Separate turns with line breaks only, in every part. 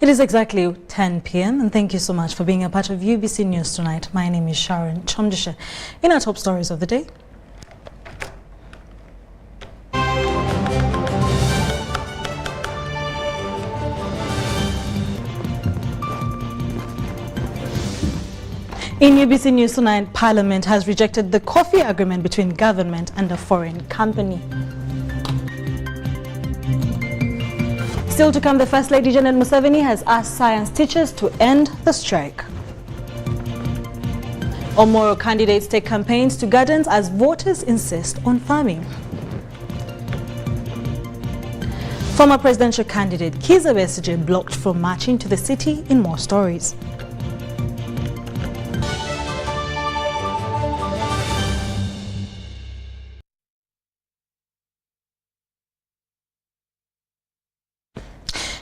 It is exactly 10 p.m. and thank you so much for being a part of UBC News tonight. My name is Sharon Kyomugisha. In our top stories of the day, in UBC News tonight, Parliament has rejected the coffee agreement between government and a foreign company. Still to come, the First Lady Janet Museveni has asked science teachers to end the strike. Omoro candidates take campaigns to gardens as voters insist on farming. Former presidential candidate Kizza Besigye blocked from marching to the city. In more stories.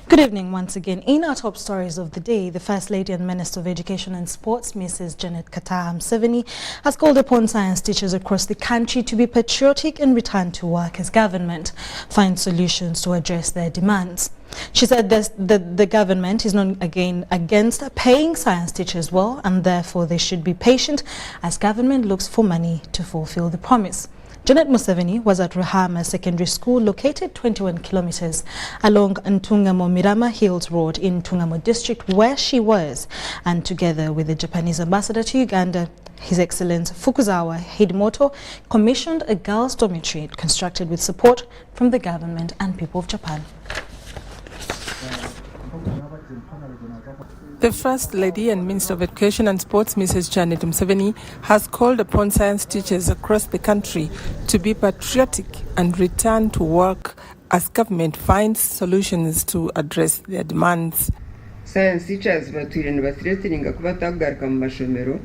Good evening once again. In our top stories of the day, the First Lady and Minister of Education and Sports, Mrs. Janet Museveni, has called upon science teachers across the country to be patriotic and return to work as government finds solutions to address their demands. She said the government is not again against paying science teachers well, and therefore they should be patient as government looks for money to fulfill the promise. Janet Museveni was at Ruhama Secondary School, located 21 kilometers along Ntungamo-Mirama Hills Road in Ntungamo District, where she was, and together with the Japanese ambassador to Uganda, His Excellency Fukuzawa Hidemoto, commissioned a girls' dormitory constructed with support from the government and people of Japan.
The First Lady and Minister of Education and Sports, Mrs. Janet Museveni, has called upon science teachers across the country to be patriotic and return to work as government finds solutions to address their demands.
Science teachers batwirinde bathreateninga kuba tagaruka mu mashomero.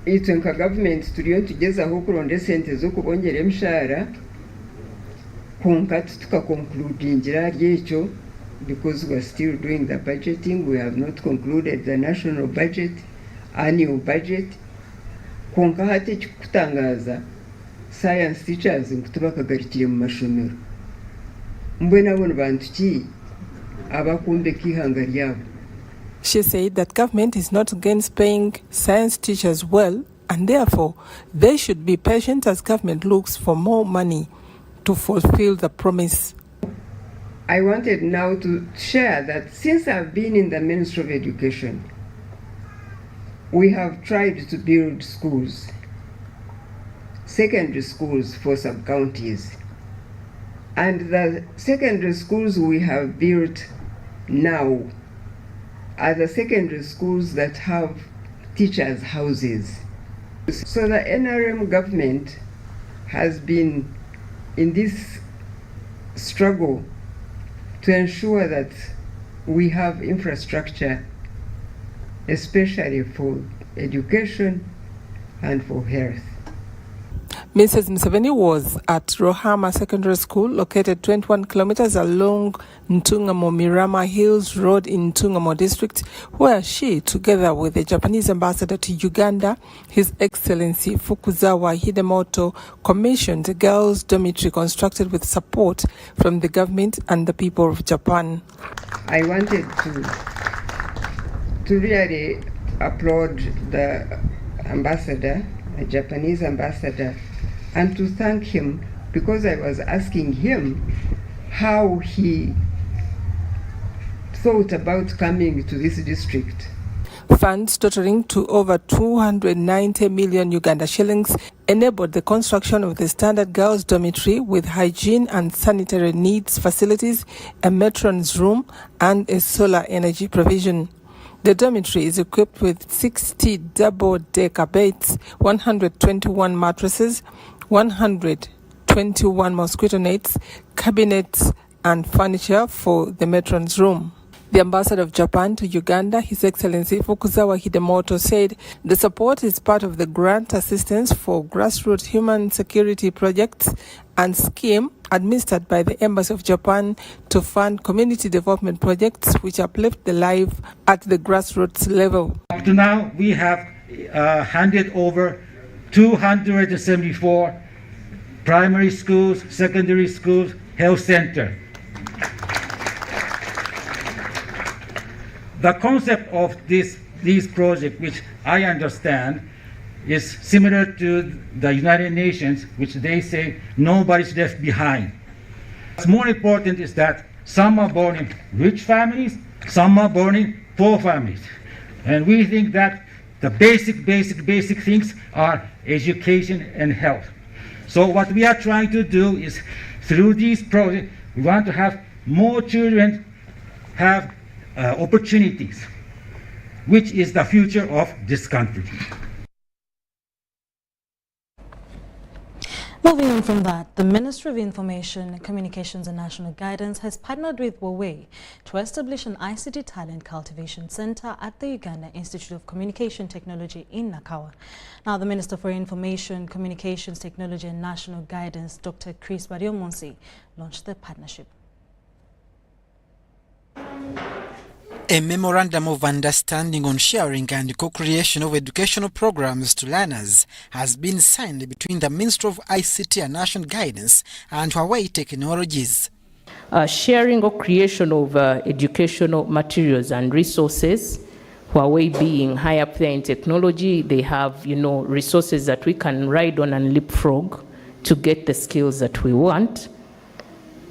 Itwe nka government turiyo tugezaho kuronda sente zo kubongera emishahara kunka tukakonkludingira ry'ekyo. Because we are still doing the budgeting, we have not concluded the national budget, annual budget. Konka hati kutangaza science teachers nkutubakagarikire mu mashomero. Mbona bona bantu ki abakumbe kihanga ryabo.
She said that government is not against paying science teachers well, and therefore they should be patient as government looks for more money to fulfill the promise.
I wanted now to share that since I've been in the Ministry of Education, we have tried to build schools, secondary schools for sub-counties. And the secondary schools we have built now are the secondary schools that have teachers' houses. So the NRM government has been in this struggle to ensure that we have infrastructure, especially for education and for health.
Mrs. Museveni was at Rohama Secondary School, located 21 kilometers along Ntungamo-Mirama Hills Road in Ntungamo District, where she, together with the Japanese ambassador to Uganda, His Excellency Fukuzawa Hidemoto, commissioned a girls' dormitory constructed with support from the government and the people of Japan.
I wanted to really applaud the ambassador, the Japanese ambassador, and to thank him because I was asking him how he thought about coming to this district.
Funds totaling to over 290 million Uganda shillings enabled the construction of the standard girls' dormitory with hygiene and sanitary needs facilities, a matron's room, and a solar energy provision. The dormitory is equipped with 60 double-decker beds, 121 mattresses, 121 mosquito nets, cabinets, and furniture for the matron's room. The ambassador of Japan to Uganda, His Excellency Fukuzawa Hidemoto, said the support is part of the grant assistance for grassroots human security projects and scheme administered by the Embassy of Japan to fund community development projects which uplift the life at the grassroots level.
Up to now, we have handed over 274 primary schools, secondary schools, health center. The concept of these projects, which I understand, is similar to the United Nations, which they say nobody's left behind. What's more important is that some are born in rich families, some are born in poor families. And we think that the basic things are education and health. So what we are trying to do is, through these projects, we want to have more children have opportunities, which is the future of this country.
Moving on from that, the Ministry of Information, Communications and National Guidance has partnered with Huawei to establish an ICT Talent Cultivation Center at the Uganda Institute of Communication Technology in Nakawa. Now, the Minister for Information, Communications Technology and National Guidance, Dr. Chris Bariomonsi, launched the partnership.
A memorandum of understanding on sharing and co-creation of educational programs to learners has been signed between the Ministry of ICT and National Guidance and Huawei Technologies.
Sharing or creation of educational materials and resources. Huawei being high up there in technology, they have, resources that we can ride on and leapfrog to get the skills that we want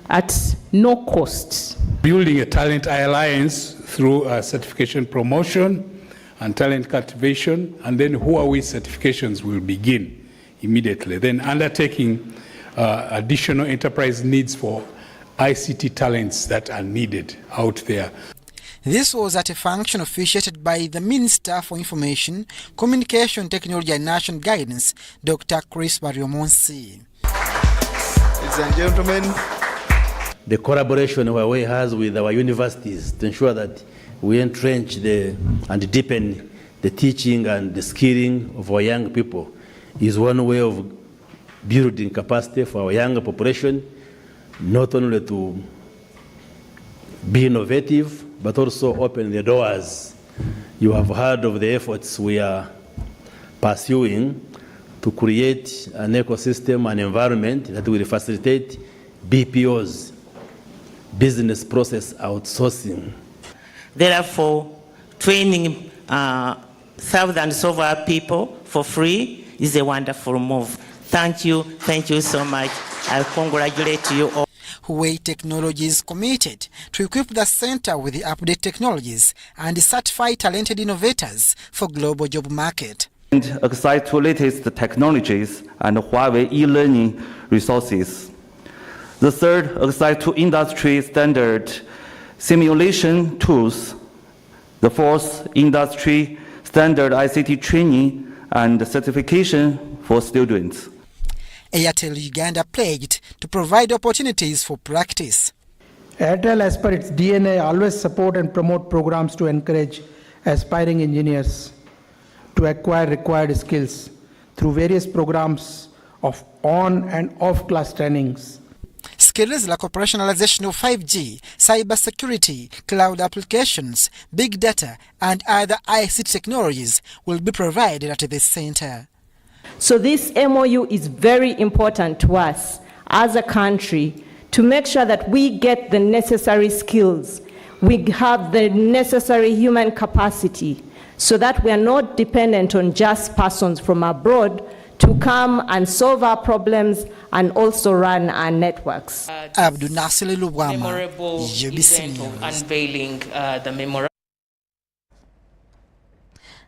at no cost.
Building a talent alliance through certification promotion and talent cultivation, and then Huawei certifications will begin immediately. Then undertaking additional enterprise needs for ICT talents that are needed out there.
This was at a function officiated by the Minister for Information, Communication Technology and National Guidance, Dr. Chris Bariomonsi.
Ladies and gentlemen,
the collaboration Huawei has with our universities to ensure that we entrench and deepen the teaching and the skilling of our young people is one way of building capacity for our younger population, not only to be innovative, but also open the doors. You have heard of the efforts we are pursuing to create an ecosystem, an environment that will facilitate BPOs, business process outsourcing.
Therefore, training thousands of our people for free is a wonderful move. Thank you so much. I congratulate you all.
Huawei Technology is committed to equip the center with the update technologies and certify talented innovators for global job market.
And access to latest technologies and Huawei e-learning resources. The third, access to industry standard simulation tools. The fourth, industry standard ICT training and certification for students.
Airtel Uganda pledged to provide opportunities for practice.
Airtel, as per its DNA, always support and promote programs to encourage aspiring engineers to acquire required skills through various programs of on and off class trainings.
Skills like operationalization of 5G, cybersecurity, cloud applications, big data, and other ICT technologies will be provided at this center.
So this MOU is very important to us as a country to make sure that we get the necessary skills, we have the necessary human capacity, so that we are not dependent on just persons from abroad to come and solve our problems and also run our networks.
Abdul Nasir Lubwama,
Memorable
UBC
event of
News.
unveiling the memorandum.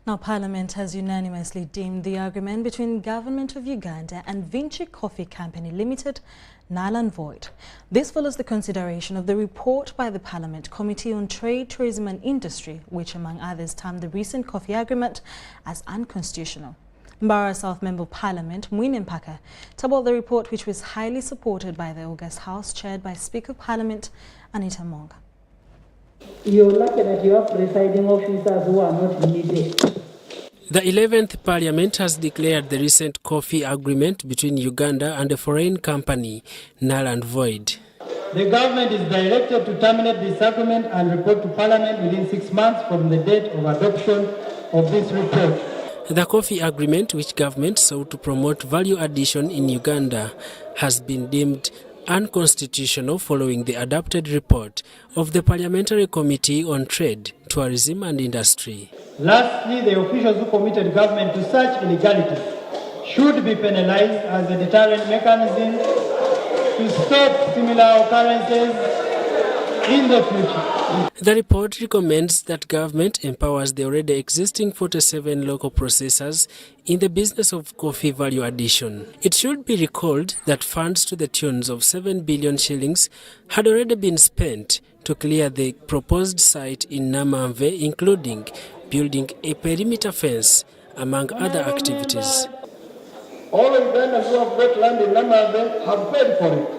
Now, Parliament has unanimously deemed the agreement between Government of Uganda and Vinci Coffee Company Limited null and void. This follows the consideration of the report by the Parliament Committee on Trade, Tourism and Industry, which among others termed the recent coffee agreement as unconstitutional. Mbara South Member of Parliament, Mwine Mpaka, tabled the report, which was highly supported by the August House, chaired by Speaker of Parliament Anita Monga.
You're lucky that you have presiding officers who are not needed.
The 11th Parliament has declared the recent coffee agreement between Uganda and a foreign company null and void.
The government is directed to terminate this agreement and report to Parliament within 6 months from the date of adoption of this report.
The coffee agreement, which government sought to promote value addition in Uganda, has been deemed unconstitutional following the adopted report of the Parliamentary Committee on Trade, Tourism and Industry.
Lastly, the officials who committed government to such illegalities should be penalized as a deterrent mechanism to stop similar occurrences in the future.
The report recommends that government empowers the already existing 47 local processors in the business of coffee value addition. It should be recalled that funds to the tunes of 7 billion shillings had already been spent to clear the proposed site in Namamve, including building a perimeter fence, among other activities.
All Ugandans who have got land in Namamve have paid for it.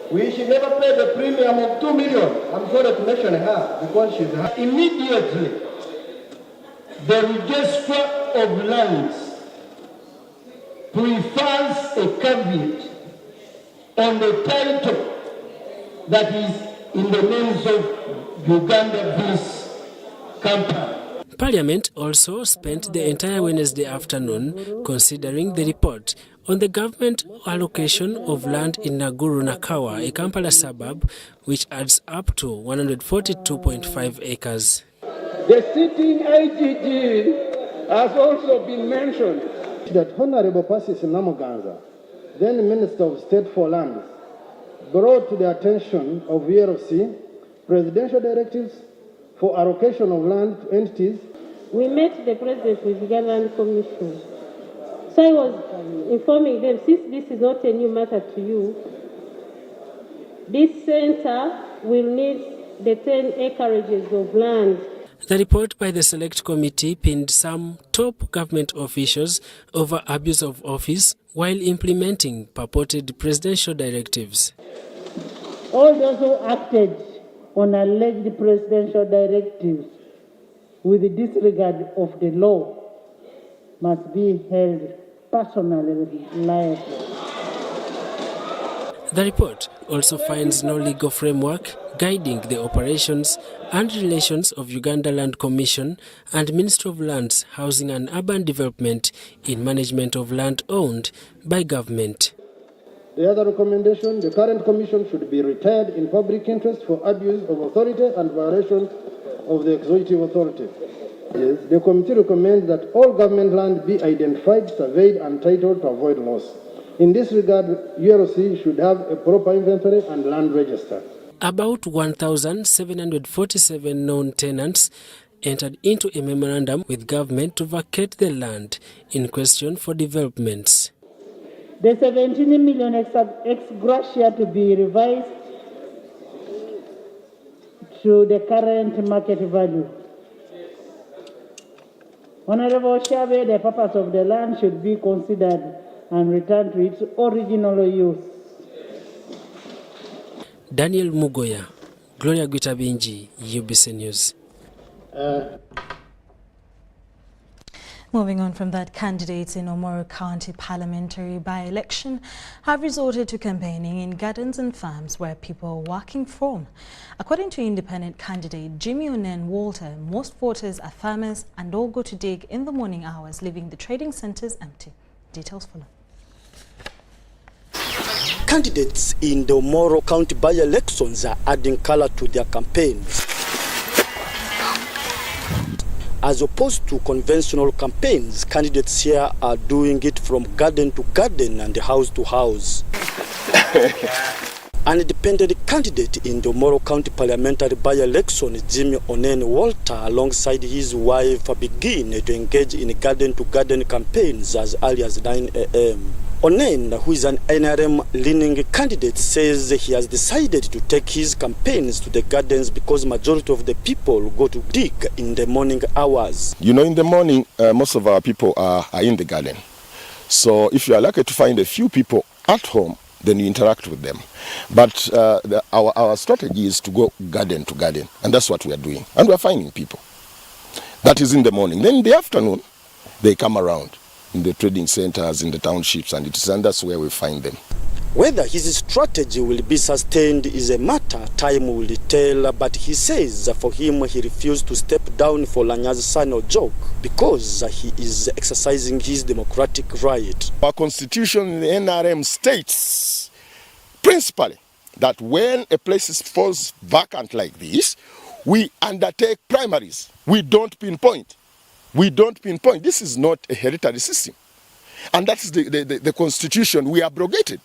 We should never pay the premium of 2 million. I'm sorry to mention her because she's her. Immediately, the register of lands prefers a caveat on the title that is in the names of Uganda Beans Company.
Parliament also spent the entire Wednesday afternoon considering the report on the government allocation of land in Naguru Nakawa, a Kampala suburb, which adds up to 142.5 acres.
The sitting IGG has also been mentioned.
That Honorable Persis Namuganza, then Minister of State for Lands, brought to the attention of URC presidential directives for allocation of land to entities.
We met the President with Ugandan Commission. So I was informing them, since this is not a new matter to you, this center will need the 10 acreages of land.
The report by the Select Committee pinned some top government officials over abuse of office while implementing purported presidential directives.
All those who acted on alleged presidential directives with the disregard of the law must be held personally liable.
The report also finds no legal framework guiding the operations and relations of Uganda Land Commission and Ministry of Lands, Housing and Urban Development in management of land owned by government.
The other recommendation, the current commission should be retired in public interest for abuse of authority and violation of the executive authority. Yes, the committee recommends that all government land be identified, surveyed and titled to avoid loss. In this regard, URC should have a proper inventory and land register.
About 1,747 known tenants entered into a memorandum with government to vacate the land in question for developments.
The 17 million ex gratia to be revised to the current market value. Honorable Shabe, the purpose of the land should be considered and returned to its original use.
Daniel Mugoya, Gloria Gwitabinji, UBC News.
Moving on from that, candidates in Omoro County Parliamentary by-election have resorted to campaigning in gardens and farms where people are working from. According to independent candidate Jimmy Onen Walter, most voters are farmers and all go to dig in the morning hours, leaving the trading centres empty. Details follow.
Candidates in the Omoro County by-elections are adding color to their campaigns. As opposed to conventional campaigns, candidates here are doing it from garden to garden and house to house. An independent candidate in the Omoro County Parliamentary by-election, Jimmy Onen Walter, alongside his wife, begin to engage in garden-to-garden campaigns as early as 9 a.m. Onen, who is an NRM-leaning candidate, says he has decided to take his campaigns to the gardens because majority of the people go to dig in the morning hours.
You know, in the morning, most of our people are in the garden. So if you are lucky to find a few people at home, then you interact with them. But our strategy is to go garden to garden, and that's what we are doing. And we are finding people. That is in the morning. Then in the afternoon, they come around in the trading centers, in the townships, and that's where we find them.
Whether his strategy will be sustained is a matter time will tell, but he says for him he refused to step down for Lanya's son Ojok because he is exercising his democratic right.
Our constitution in the NRM states principally that when a place falls vacant like this, we undertake primaries. We don't pinpoint. This is not a hereditary system. And that's the constitution we abrogated.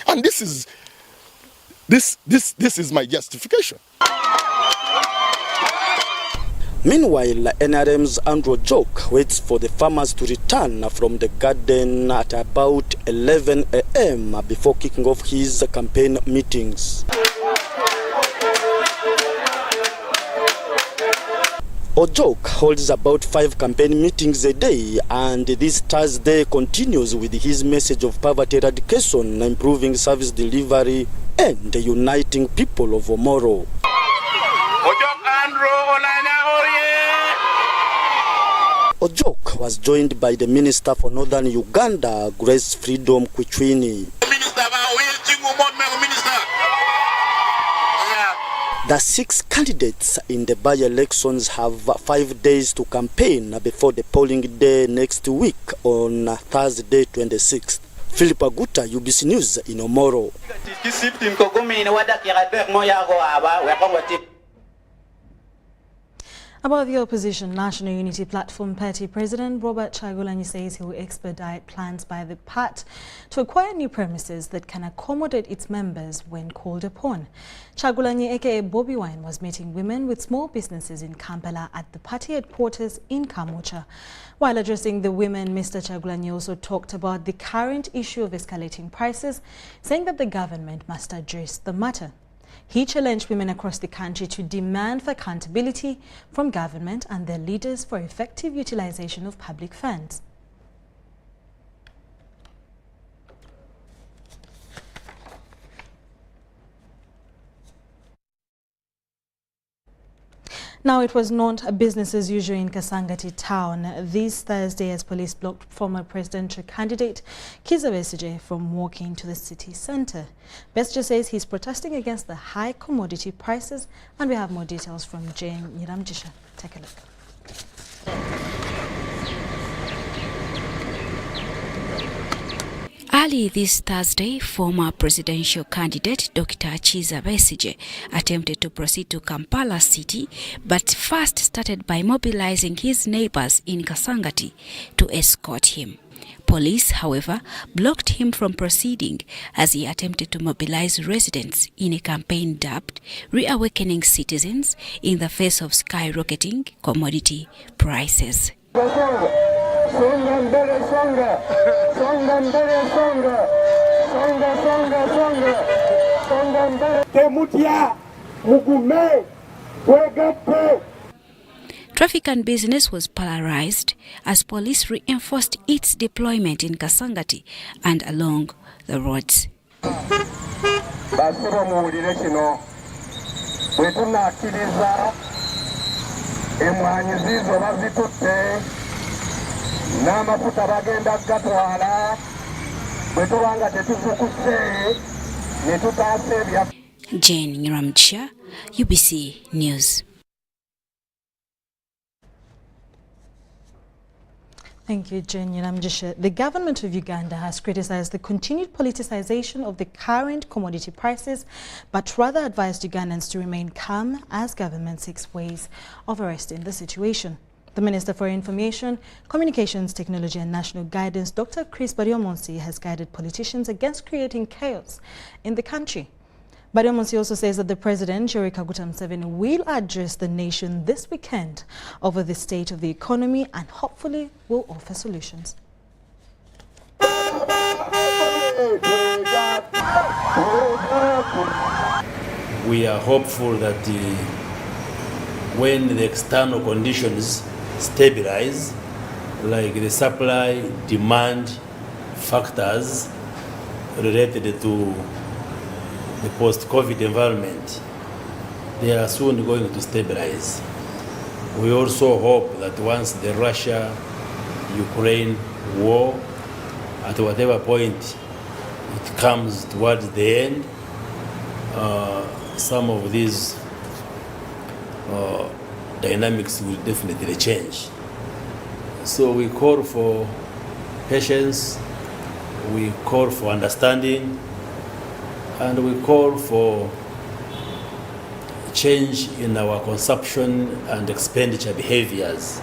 And this is my justification.
Meanwhile, NRM's Andrew Ojok waits for the farmers to return from the garden at about 11 a.m. before kicking off his campaign meetings. Ojok holds about 5 campaign meetings a day, and this Thursday continues with his message of poverty eradication, improving service delivery, and uniting people of Omoro. Ojok was joined by the Minister for Northern Uganda, Grace Freedom Kuchwini. The 6 candidates in the by-elections have 5 days to campaign before the polling day next week on Thursday 26th. Philip Aguta, UBC News in Omoro.
About the opposition, National Unity Platform Party President Robert Chagulanyi says he will expedite plans by the PAT to acquire new premises that can accommodate its members when called upon. Chagulanyi, aka Bobby Wine, was meeting women with small businesses in Kampala at the party headquarters in Kamucha. While addressing the women, Mr. Chagulanyi also talked about the current issue of escalating prices, saying that the government must address the matter. He challenged women across the country to demand for accountability from government and their leaders for effective utilization of public funds. Now, it was not business as usual in Kasangati town this Thursday as police blocked former presidential candidate Kizza Besigye from walking to the city centre. Besigye says he's protesting against the high commodity prices, and we have more details from Jane Kyomugisha. Take a look.
Early this Thursday, former presidential candidate Dr. Kizza Besigye attempted to proceed to Kampala city, but first started by mobilizing his neighbors in Kasangati to escort him. Police, however, blocked him from proceeding as he attempted to mobilize residents in a campaign dubbed Reawakening Citizens in the face of skyrocketing commodity prices. Traffic and business was polarized as police reinforced its deployment in Kasangati and along the roads.
n'amafuta bagenda gatwala bwe tubanga tetufukuse ne tutaasa ebya.
Jane Kyomugisha, UBC News.
Thank you, Jane Kyomugisha. The government of Uganda has criticized the continued politicization of the current commodity prices, but rather advised Ugandans to remain calm as government seeks ways of arresting the situation. The Minister for Information, Communications, Technology and National Guidance, Dr. Chris Baryomonsi, has guided politicians against creating chaos in the country. Baryomonsi also says that the President, Yoweri Kaguta Museveni, will address the nation this weekend over the state of the economy and hopefully will offer solutions.
We are hopeful that when the external conditions stabilize, like the supply-demand factors related to the post-COVID environment, they are soon going to stabilize. We also hope that once the Russia-Ukraine war, at whatever point it comes towards the end, some of these dynamics will definitely change. So we call for patience, we call for understanding, and we call for change in our consumption and expenditure behaviors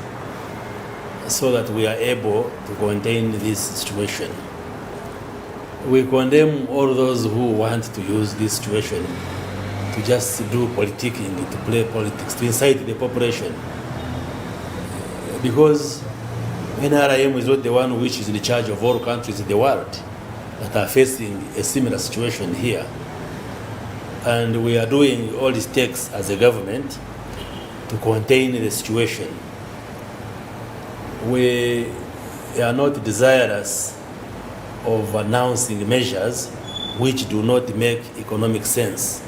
so that we are able to contain this situation. We condemn all those who want to use this situation to just do politicking, to play politics, to incite the population. Because NRM is not the one which is in charge of all countries in the world that are facing a similar situation here. And we are doing all it takes as a government to contain the situation. We are not desirous of announcing measures which do not make economic sense,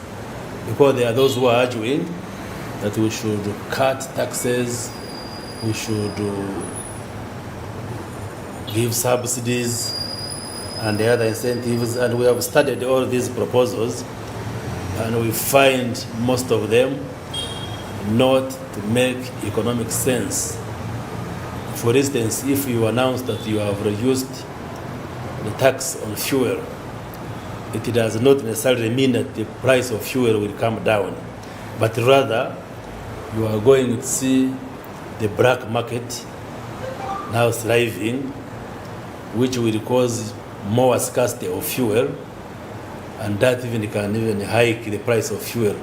because there are those who are arguing that we should cut taxes, we should give subsidies and the other incentives, and we have studied all these proposals and we find most of them not to make economic sense. For instance, if you announce that you have reduced the tax on fuel, it does not necessarily mean that the price of fuel will come down, but rather you are going to see the black market now thriving, which will cause more scarcity of fuel, and that even can even hike the price of fuel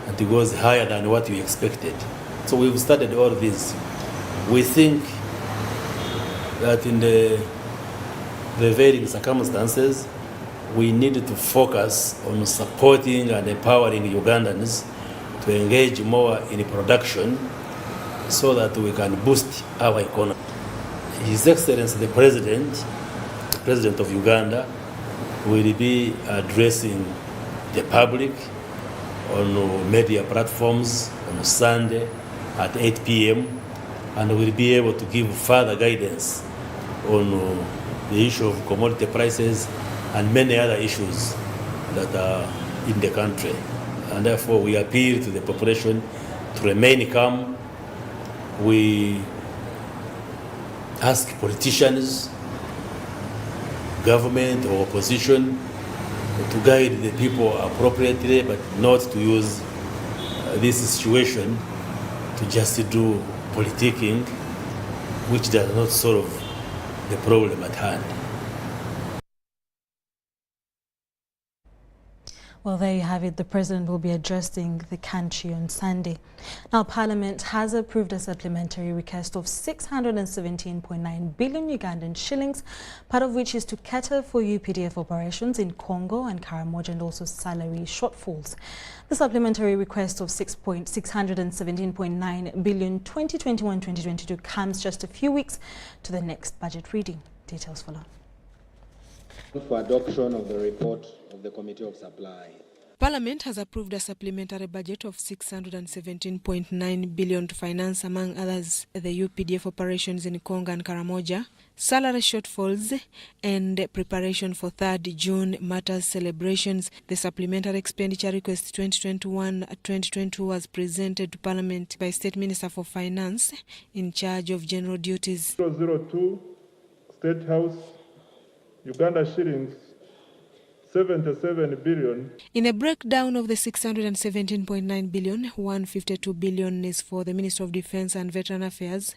and it goes higher than what we expected. So we've studied all this. We think that in the prevailing circumstances, we need to focus on supporting and empowering Ugandans to engage more in production so that we can boost our economy. His Excellency the President of Uganda, will be addressing the public on media platforms on Sunday at 8 p.m. and will be able to give further guidance on the issue of commodity prices and many other issues that are in the country. And therefore we appeal to the population to remain calm. We ask politicians, government or opposition, to guide the people appropriately, but not to use this situation to just do politicking, which does not solve the problem at hand.
Well, there you have it. The President will be addressing the country on Sunday. Now, Parliament has approved a supplementary request of 617.9 billion Ugandan shillings, part of which is to cater for UPDF operations in Congo and Karamoja and also salary shortfalls. The supplementary request of 617.9 billion 2021-2022 comes just a few weeks to the next budget reading. Details follow.
For adoption of the report of the Committee of Supply.
Parliament has approved a supplementary budget of 617.9 billion to finance, among others, the UPDF operations in Congo and Karamoja, salary shortfalls, and preparation for 3rd June Matters celebrations. The supplementary expenditure request 2021-2022 was presented to Parliament by State Minister for Finance in charge of general duties.
002, State House, Uganda shillings 77 billion.
In a breakdown of the 617.9 billion, 152 billion is for the Ministry of Defense and Veteran Affairs,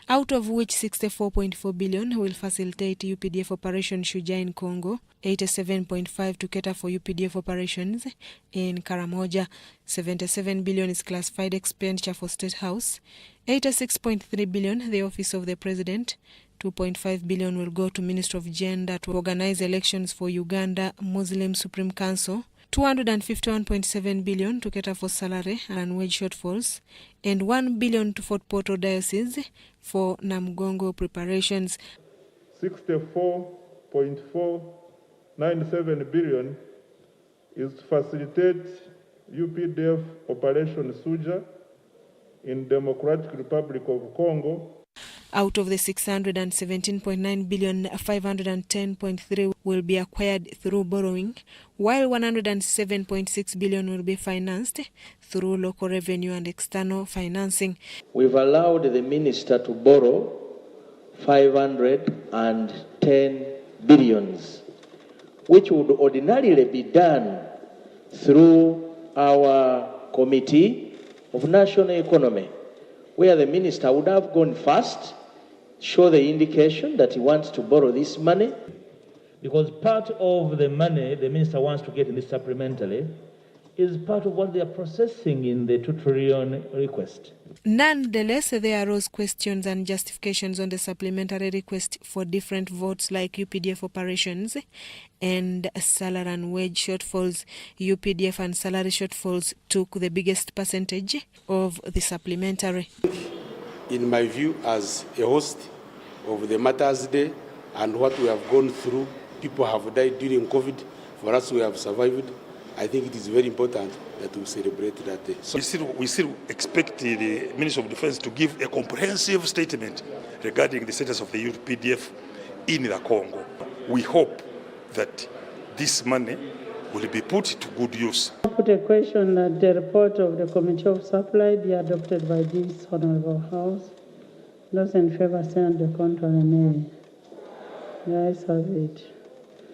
out of which 64.4 billion will facilitate UPDF Operation Shujaa in Congo, 87.5 to cater for UPDF operations in Karamoja, 77 billion is classified expenditure for State House, 86.3 billion the Office of the President, 2.5 billion will go to Ministry of Gender to organize elections for Uganda Muslim Supreme Council, 251.7 billion to cater for salary and wage shortfalls, and 1 billion to Fort Portal Diocese for Namgongo preparations.
64.497 billion is to facilitate UPDF Operation Shujaa in Democratic Republic of Congo.
Out of the 617.9 billion, 510.3 will be acquired through borrowing, while 107.6 billion will be financed through local revenue and external financing.
We've allowed the minister to borrow 510 billions, which would ordinarily be done through our Committee of National Economy, where the minister would have gone first, show the indication that he wants to borrow this money.
Because part of the money the minister wants to get in this supplementary is part of what they are processing in the 2 trillion request.
Nonetheless, there arose questions and justifications on the supplementary request for different votes like UPDF operations and salary and wage shortfalls. UPDF and salary shortfalls took the biggest percentage of the supplementary.
In my view, as a host of the Matters Day and what we have gone through, people have died during COVID, for us we have survived. I think it is very important that we celebrate that day.
So we still expect the Ministry of Defense to give a comprehensive statement regarding the status of the UPDF in the Congo. We hope that this money will be put to good use.
I put a question that the report of the Committee of Supply be adopted by this Honorable House. Those in favor say on the contrary, nay. The ayes have it.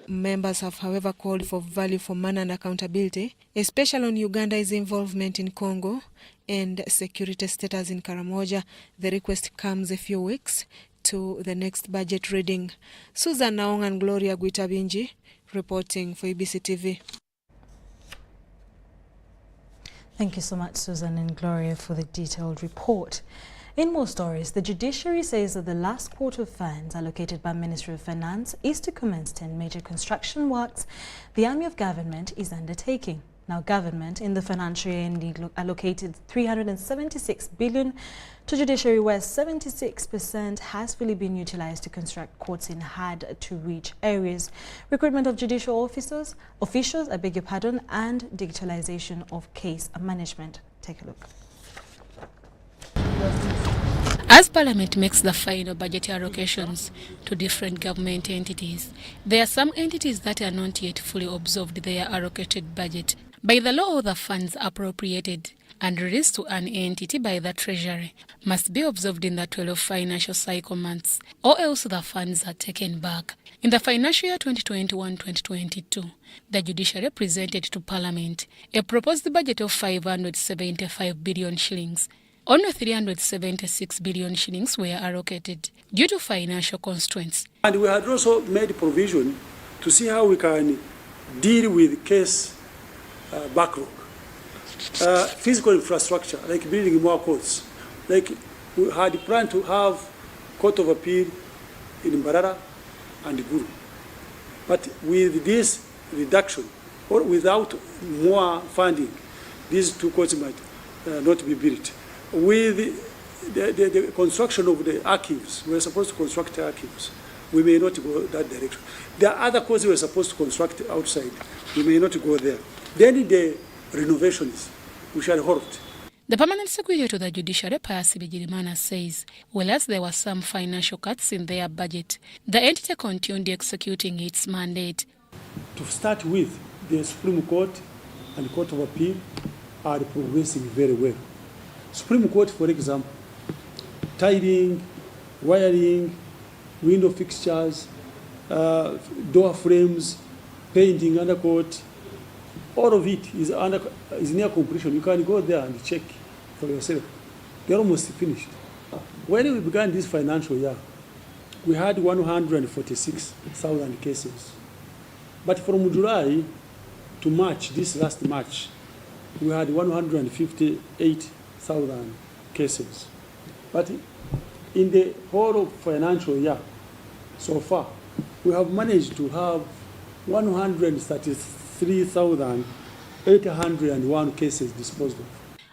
Members have, however, called for value for money and accountability, especially on Uganda's involvement in Congo and security status in Karamoja. The request comes a few weeks to the next budget reading. Susan Naong and Gloria Guitabinji reporting for UBC TV.
Thank you so much, Susan and Gloria, for the detailed report. In more stories, the Judiciary says that the last quarter of funds allocated by Ministry of Finance is to commence 10 major construction works the Army of Government is undertaking. Now, government in the financial year ending allocated 376 billion to Judiciary, where 76% has fully been utilized to construct courts in hard-to-reach areas, recruitment of judicial officials, and digitalization of case management. Take a look.
As Parliament makes the final budget allocations to different government entities, there are some entities that are not yet fully absorbed their allocated budget. By the law, all the funds appropriated and released to an entity by the Treasury must be absorbed in the 12 financial cycle months, or else the funds are taken back. In the financial year 2021-2022, the Judiciary presented to Parliament a proposed budget of 575 billion shillings. Only 376 billion shillings were allocated due to financial constraints.
And we had also made provision to see how we can deal with case backlog. Physical infrastructure, like building more courts. Like we had planned to have Court of Appeal in Mbarara and Guru. But with this reduction, or without more funding, these two courts might not be built. With the construction of the archives, we were supposed to construct archives. We may not go that direction. There are other courts we were supposed to construct outside. We may not go there. Then the renovations, we shall halt.
The Permanent Secretary to the Judiciary, Pius Bigirimana, says, whereas there were some financial cuts in their budget, the entity continued executing its mandate.
To start with, the Supreme Court and Court of Appeal are progressing very well. Supreme Court, for example, tiling, wiring, window fixtures, door frames, painting undercoat, all of it is near completion. You can go there and check for yourself. They're almost finished. When we began this financial year, we had 146,000 cases. But from July to March, this last March, we had 158,000 cases. But in the whole of financial year so far, we have managed to have 133,801 cases disposed of.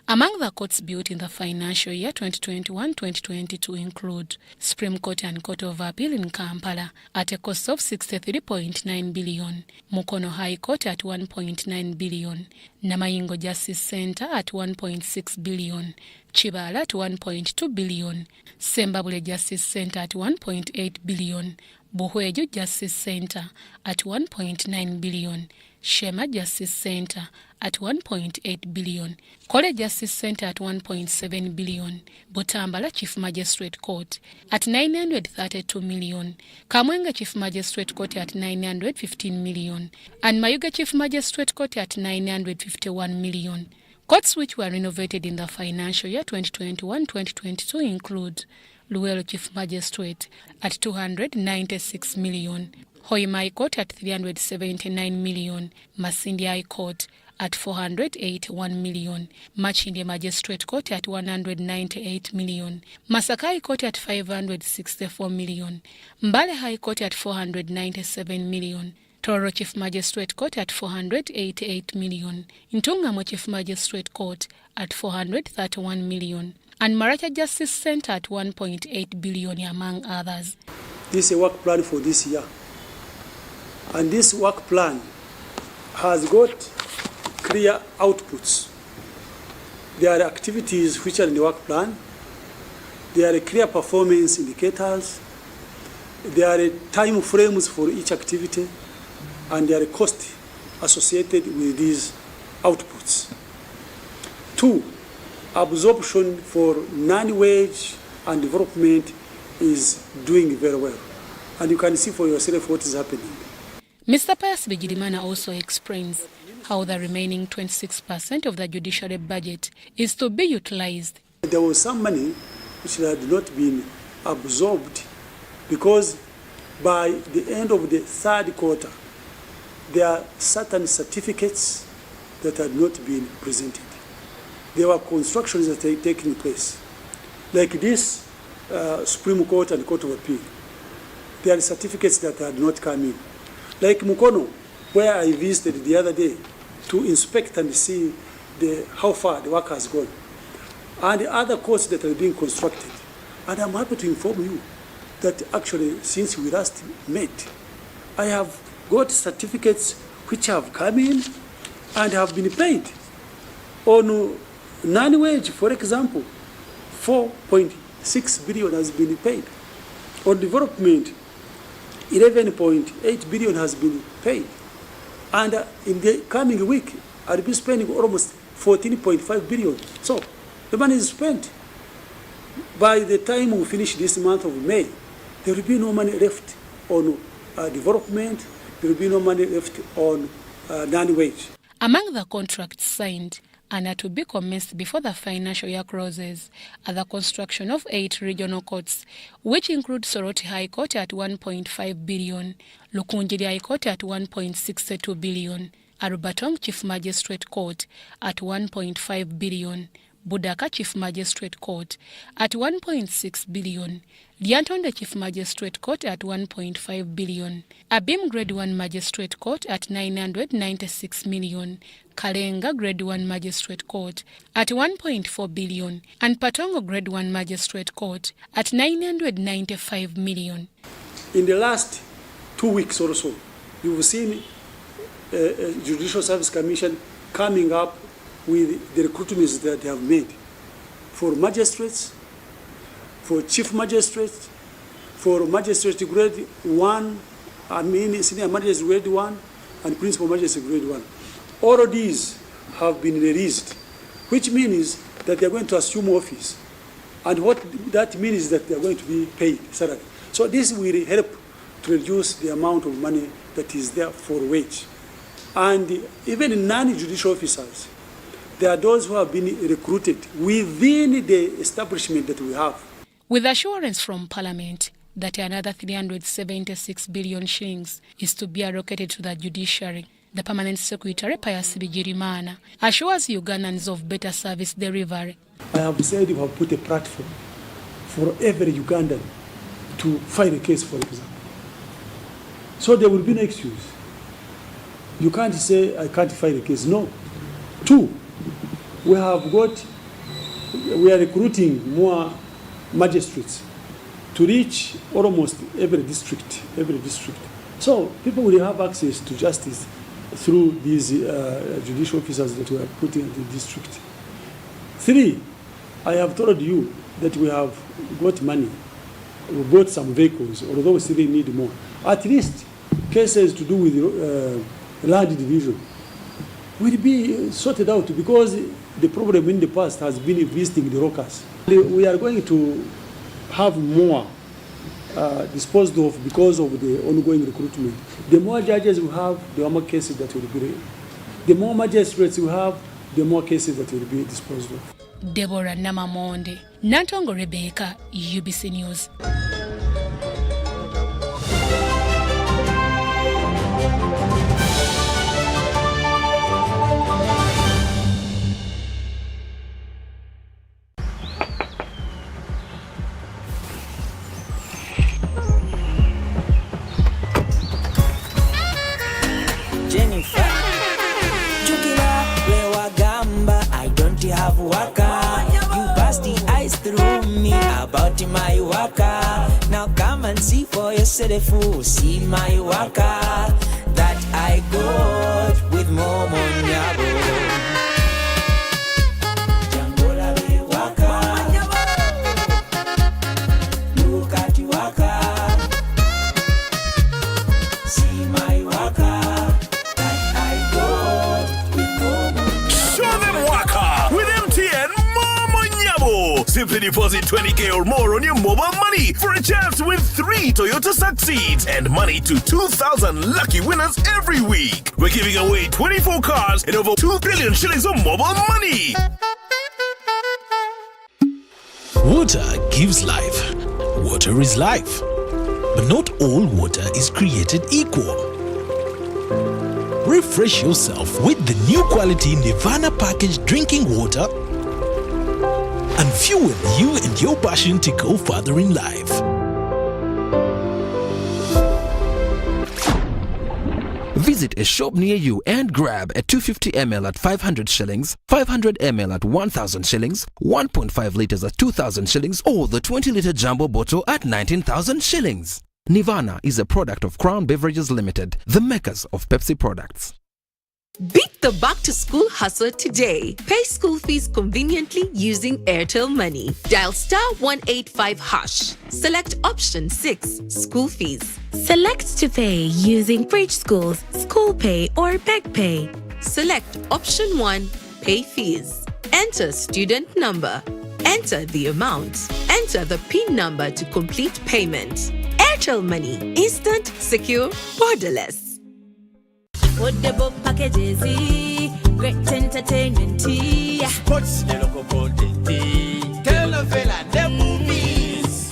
Among the courts built in the financial year 2021-2022 include Supreme Court and Court of Appeal in Kampala at a cost of 63.9 billion, Mukono High Court at 1.9 billion, Namayingo Justice Centre at 1.6 billion, Chibala at 1.2 billion, Sembabule Justice Centre at 1.8 billion, Buhweju Justice Centre at 1.9 billion, Shema Justice Centre at 1.8 billion, Kole Justice Centre at 1.7 billion, Butambala Chief Magistrate Court at 932 million, Kamwenga Chief Magistrate Court at 915 million, and Mayuga Chief Magistrate Court at 951 million. Courts which were renovated in the financial year 2021-2022 include Luwelo Chief Magistrate at 296 million, Hoimai Court at 379 million, Masindi High Court at 481 million, Machinde Magistrate Court at 198 million, Masakai Court at 564 million, Mbale High Court at 497 million, Toro Chief Magistrate Court at 488 million, Ntungamo Chief Magistrate Court at 431 million, and Maracha Justice Centre at 1.8 billion, among others.
This is a work plan for this year. And this work plan has got clear outputs. There are activities which are in the work plan. There are clear performance indicators. There are time frames for each activity. And there are costs associated with these outputs. 2, absorption for non-wage and development is doing very well. And you can see for yourself what is happening.
Mr. Pius Bigirimana also explains how the remaining 26% of the judiciary budget is to be utilized.
There was some money which had not been absorbed because by the end of the third quarter, there are certain certificates that had not been presented. There were constructions that had taken place. Like this Supreme Court and Court of Appeal, there are certificates that had not come in. Like Mukono, where I visited the other day to inspect and see how far the work has gone, and the other courts that are being constructed. And I'm happy to inform you that actually, since we last met, I have got certificates which have come in and have been paid. On non-wage, for example, 4.6 billion has been paid. On development, 11.8 billion has been paid. And in the coming week, I'll be spending almost 14.5 billion. So the money is spent. By the time we finish this month of May, there will be no money left on development. There will be no money left on non-wage.
Among the contracts signed and are to be commenced before the financial year closes are the construction of 8 regional courts, which include Soroti High Court at 1.5 billion, Lukunjiri High Court at 1.62 billion, Arubatong Chief Magistrate Court at 1.5 billion, Budaka Chief Magistrate Court at 1.6 billion, Liantonde Chief Magistrate Court at 1.5 billion, Abim Grade 1 Magistrate Court at 996 million, Kalenga Grade 1 Magistrate Court at 1.4 billion, and Patongo Grade 1 Magistrate Court at 995 million.
In the last 2 weeks or so, you've seen Judicial Service Commission coming up with the recruitments that they have made for magistrates, for chief magistrates, for magistrate grade 1, senior magistrate grade 1, and principal magistrate grade 1. All of these have been released, which means that they're going to assume office. And what that means is that they're going to be paid salary. So this will help to reduce the amount of money that is there for wage. And even non-judicial officers, there are those who have been recruited within the establishment that we have.
With assurance from Parliament that another 376 billion shillings is to be allocated to the Judiciary, the Permanent Secretary, Pius Bigirimana, assures Ugandans of better service delivery.
I have said we have put a platform for every Ugandan to file a case, for example. So there will be no excuse. You can't say, I can't file a case. No. 2, we are recruiting more magistrates to reach almost every district. So people will have access to justice through these judicial officers that we are putting in the district. 3, I have told you that we have got money. We bought some vehicles, although we still need more. At least cases to do with land division will be sorted out, because the problem in the past has been visiting the locals. We are going to have more disposed of because of the ongoing recruitment. The more judges we have, the more cases that will be raised. The more magistrates we have, the more cases that will be disposed of.
Deborah Namamonde, Nantongo Rebecca, UBC News.
Have waka, you pass the ice through me about my waka. Now come and see for yourself, see my waka that I got with Momo Nyabo. Look at the waka, see my waka that I got with Momo.
Show them waka with MTN Momo Nyabo. Simply deposit 20K or more on your mobile money for a chance to win 3 Toyota Succeeds and money to 2,000 lucky winners every week. We're giving away 24 cars and over 2 billion shillings of mobile money.
Water gives life. Water is life. But not all water is created equal. Refresh yourself with the new quality Nirvana packaged drinking water and fuel you and your passion to go further in life.
Visit a shop near you and grab a 250 ml at 500 shillings, 500 ml at 1,000 shillings, 1.5 liters at 2,000 shillings, or the 20-liter jumbo bottle at 19,000 shillings. Nirvana is a product of Crown Beverages Limited, the makers of Pepsi products.
Beat the back-to-school hustle today. Pay school fees conveniently using Airtel Money. Dial *185#. Select option 6, school fees.
Select to pay using Bridge Schools, School Pay or Beg Pay.
Select option 1, pay fees. Enter student number. Enter the amount. Enter the PIN number to complete payment. Airtel Money. Instant, secure, borderless.
Affordable packages, great entertainment,
sports, the local content, telenovela, the movies.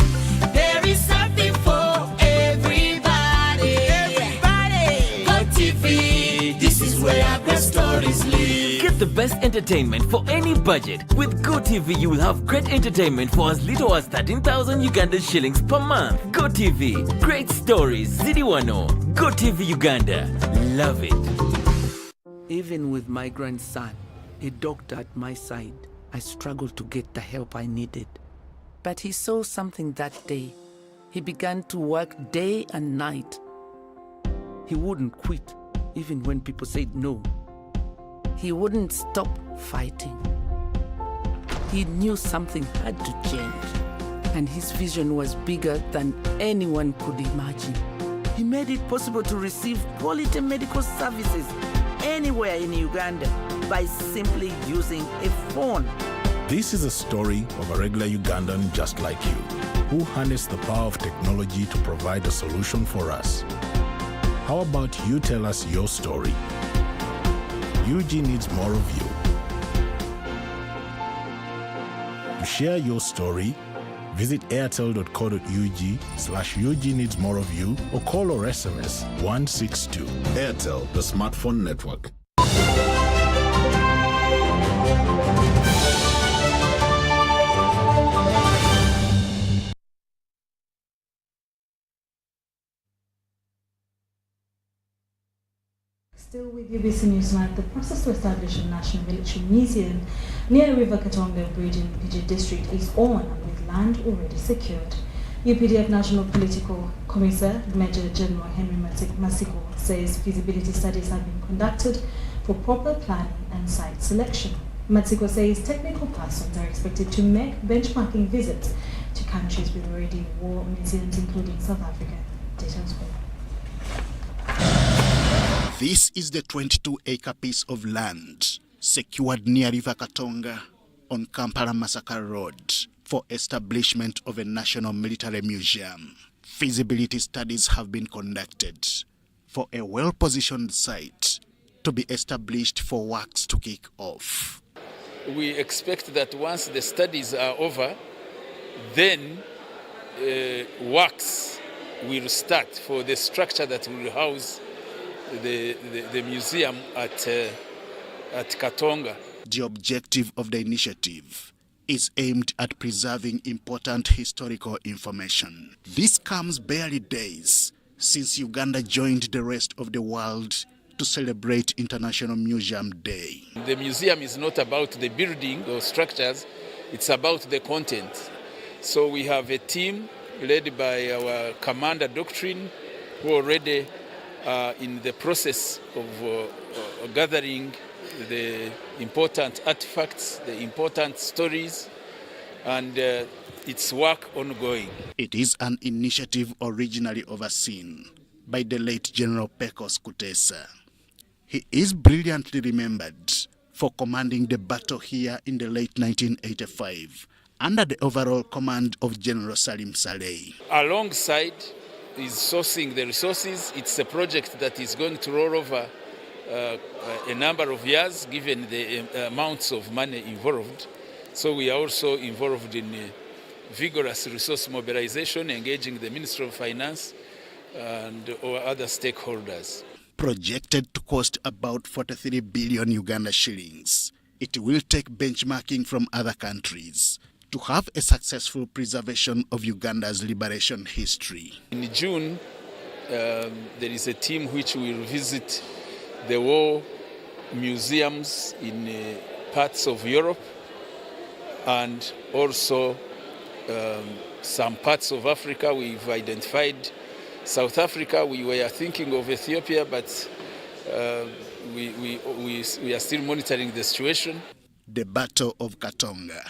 There is something for everybody.
Go TV, this is where great stories live.
Get the best entertainment for any budget. With GoTV, you will have great entertainment for as little as 13,000 Uganda shillings per month. GoTV, great stories, Zidiwano. GoTV Uganda, love it.
Even with my grandson, a doctor at my side, I struggled to get the help I needed. But he saw something that day. He began to work day and night. He wouldn't quit. even when people said no. He wouldn't stop fighting. He knew something had to change, and his vision was bigger than anyone could imagine. He made it possible to receive quality medical services anywhere in Uganda by simply using a phone.
This is a story of a regular Ugandan just like you, who harnessed the power of technology to provide a solution for us. How about you tell us your story? UG needs more of you. To share your story, visit airtel.co.ug/UG needs more of you or call or SMS 162.
Airtel, the smartphone network.
Still with UBC News Night, the process to establish a National Military Museum near River Katonga Bridge in PG District is on, with land already secured. UPDF National Political Commissar Major General Henry Masiko says feasibility studies have been conducted for proper planning and site selection. Masiko says technical persons are expected to make benchmarking visits to countries with already war museums, including South Africa. Details below.
This is the 22-acre piece of land secured near River Katonga on Kampala-Masaka Road for establishment of a national military museum. Feasibility studies have been conducted for a well-positioned site to be established for works to kick off.
We expect that once the studies are over, then works will start for the structure that will house the museum at Katonga.
The objective of the initiative is aimed at preserving important historical information. This comes barely days since Uganda joined the rest of the world to celebrate International Museum Day.
The museum is not about the building or structures, it's about the content. So we have a team led by our Commander Doctrine who already in the process of gathering the important artifacts, the important stories, and its work ongoing.
It is an initiative originally overseen by the late General Pecos Kutesa. He is brilliantly remembered for commanding the battle here in the late 1985 under the overall command of General Salim Saleh.
Alongside is sourcing the resources. It's a project that is going to roll over a number of years given the amounts of money involved. So we are also involved in vigorous resource mobilization, engaging the Ministry of Finance and or other stakeholders.
Projected to cost about 43 billion Uganda shillings, it will take benchmarking from other countries to have a successful preservation of Uganda's liberation history.
In June, there is a team which will visit the war museums in parts of Europe and also some parts of Africa. We've identified South Africa. We were thinking of Ethiopia, but we are still monitoring the situation.
The Battle of Katonga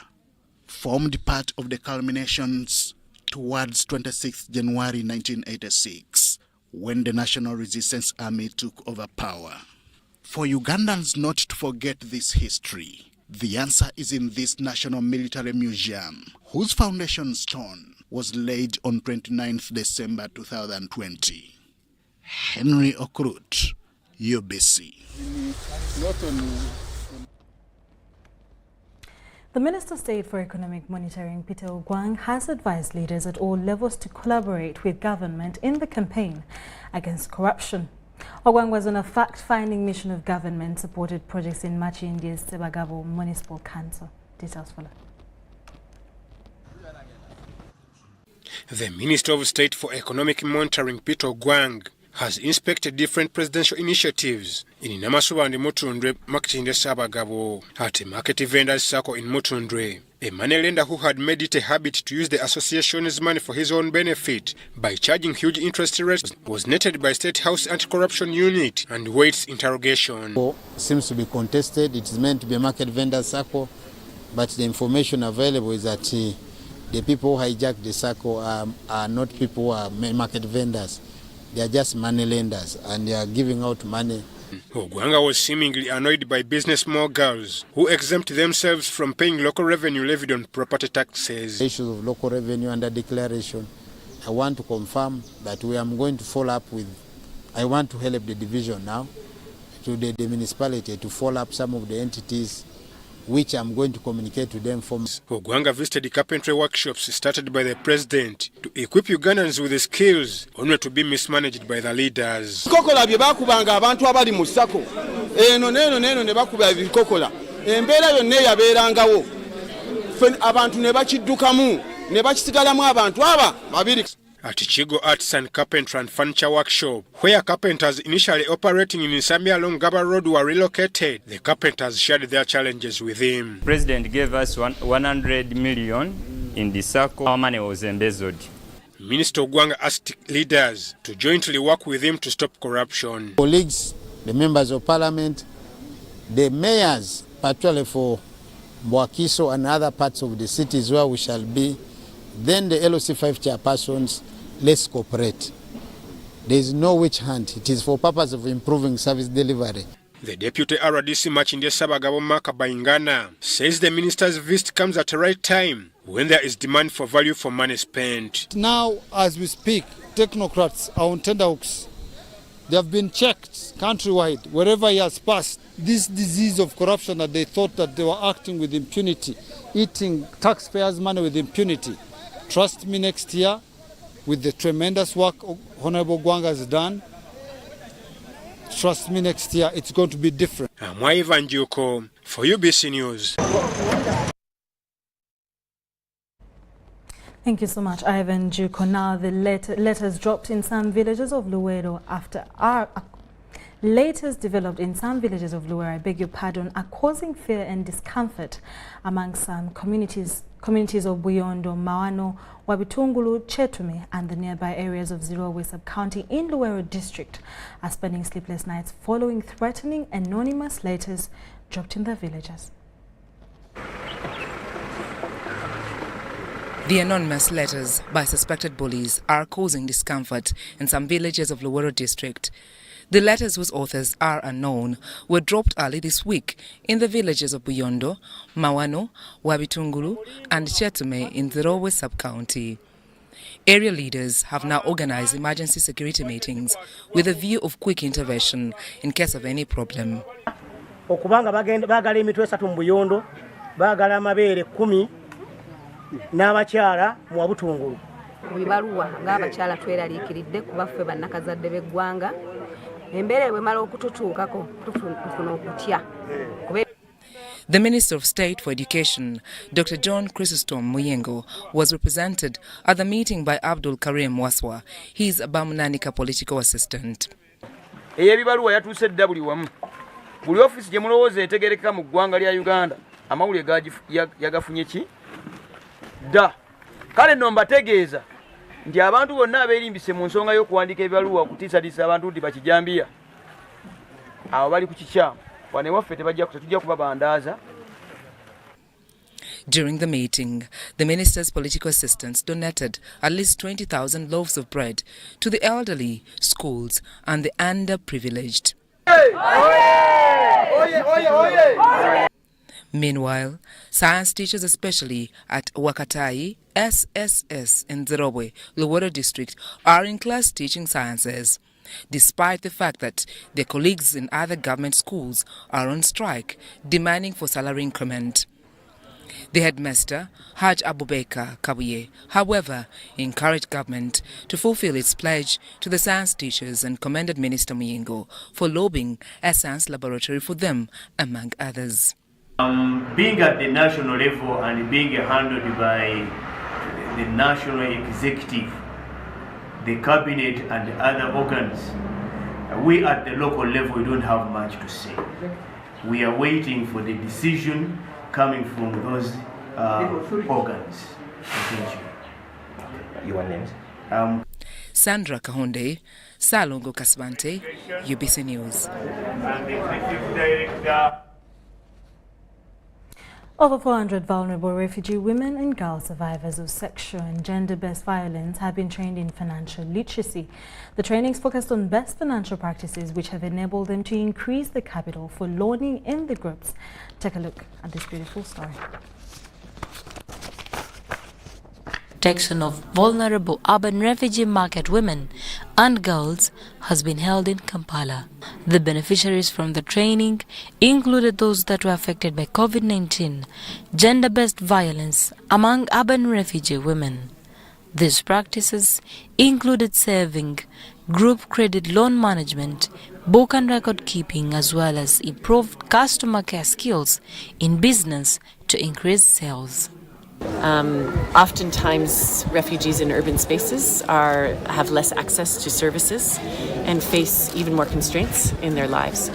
formed part of the culminations towards 26 January 1986, when the National Resistance Army took over power. For Ugandans not to forget this history, the answer is in this National Military Museum, whose foundation stone was laid on 29th December 2020. Henry Okrut, UBC.
The Minister of State for Economic Monitoring, Peter Ogwang, has advised leaders at all levels to collaborate with government in the campaign against corruption. Ogwang was on a fact-finding mission of government-supported projects in Machindi's Sebagabo Municipal Council. Details follow.
The Minister of State for Economic Monitoring, Peter Ogwang, has inspected different presidential initiatives in Namaswa and Mutundwe, Makitinde Sabagabo, at a market vendors circle in Mutundwe, A moneylender who had made it a habit to use the association's money for his own benefit by charging huge interest rates was netted by State House Anti-Corruption Unit and waits interrogation.
Seems to be contested. It is meant to be a market vendor circle, but the information available is that the people who hijacked the circle are not people who are market vendors. They are just money lenders, and they are giving out money.
Ogwanga was seemingly annoyed by business moguls who exempt themselves from paying local revenue levied on property taxes.
Issues of local revenue under declaration. I want to confirm that we are going to follow up with, I want to help the division now, to the municipality to follow up some of the entities which I'm going to communicate to them from.
Ogwanga visited carpentry workshops started by the president to equip Ugandans with the skills only to be mismanaged by the leaders.
Kokola bye bakubanga abantu abali mu ssako eno neno ne bakuba ebikokola embeera yonna yabeerangawo abantu ne bakiddukamu ne bakisigalamu abantu aba babiri.
At Chigo Arts and Carpentry and Furniture Workshop, where carpenters initially operating in Nsambya along Gaba Road were relocated, the carpenters shared their challenges with him.
The President gave us 100 million in the circle. Our money was embezzled.
Minister Ogwanga asked leaders to jointly work with him to stop corruption.
Colleagues, the members of parliament, the mayors, particularly for Bwakiso and other parts of the cities where we shall be, then the LOC5 chairpersons, let's cooperate. There is no witch hunt. It is for purpose of improving service delivery.
The Deputy RDC Machinde Sabagabo Makabaingana says the minister's visit comes at the right time when there is demand for value for money spent.
Now, as we speak, technocrats are on tenterhooks. They have been checked countrywide, wherever he has passed. This disease of corruption that they thought that they were acting with impunity, eating taxpayers' money with impunity. Trust me, next year, with the tremendous work Honorable Gwanga has done, trust me, next year it's going to be different.
I'm Ivan Juko for UBC News.
Thank you so much, Ivan Juko. Now, the letters dropped in some villages of Luweero after Latest developed in some villages of Luweero, I beg your pardon, are causing fear and discomfort among some communities of Buyondo, Mawano, Wabitungulu, Chetume and the nearby areas of Zirowe sub-county in Luweero district are spending sleepless nights following threatening anonymous letters dropped in their villages.
The anonymous letters by suspected bullies are causing discomfort in some villages of Luweero district. The letters, whose authors are unknown, were dropped early this week in the villages of Buyondo, Mawano, Wabitungulu and Chetume in the Zirowe sub-county. Area leaders have now organized emergency security meetings with a view of quick intervention in case of any problem.
Okubanga bagala emitwe 3 mu Buyondo, bagala amabere 10 n'abakyala mu Wabutungulu.
Bibaluwa ng'abakyala tweraliikiridde kuba ffe bannakazadde b'eggwanga. Embeera bw'emala okututuukako tufuna okutya.
The Minister of State for Education, Dr. John Chrysostom Muyengo, was represented at the meeting by Abdul Karim Waswa. He is a Bamunanika political assistant.
Eyebibaluwa yatuuse dda buli wamu. Buli office gye mulowooza etegerekeka mu ggwanga lya Uganda, amawulire yagafunye ki? Dda. Kale nno mbategeeza nti abantu bonna abeerimbise mu nsonga y'okuwandiika ebibaluwa okutiisatiisa abantu nti bakijambiya abo bali ku kikyamu wane waffe tetujja kubabandaaza.
During the meeting, the minister's political assistants donated at least 20,000 loaves of bread to the elderly, schools and the underprivileged. Meanwhile, science teachers, especially at Wakatai, SSS in Zirowe, Luweero district, are in class teaching sciences, despite the fact that their colleagues in other government schools are on strike, demanding for salary increment. The headmaster, Haj Abubakar Kabuye, however, encouraged government to fulfill its pledge to the science teachers and commended Minister Muyengo for lobbying a science laboratory for them, among others.
Being at the national level and being handled by the national executive, the cabinet and other organs, we at the local level don't have much to say. We are waiting for the decision coming from those organs. Thank you.
Your names?
Sandra Kahonde, Salongo Kasbante, UBC News.
Over 400 vulnerable refugee women and girl survivors of sexual and gender-based violence have been trained in financial literacy. The trainings focused on best financial practices which have enabled them to increase the capital for loaning in the groups. Take a look at this beautiful story.
Protection of vulnerable urban refugee market women and girls has been held in Kampala. The beneficiaries from the training included those that were affected by COVID-19, gender-based violence among urban refugee women. These practices included saving, group credit loan management, book and record keeping, as well as improved customer care skills in business to increase sales.
Oftentimes, refugees in urban spaces have less access to services and face even more constraints in their lives.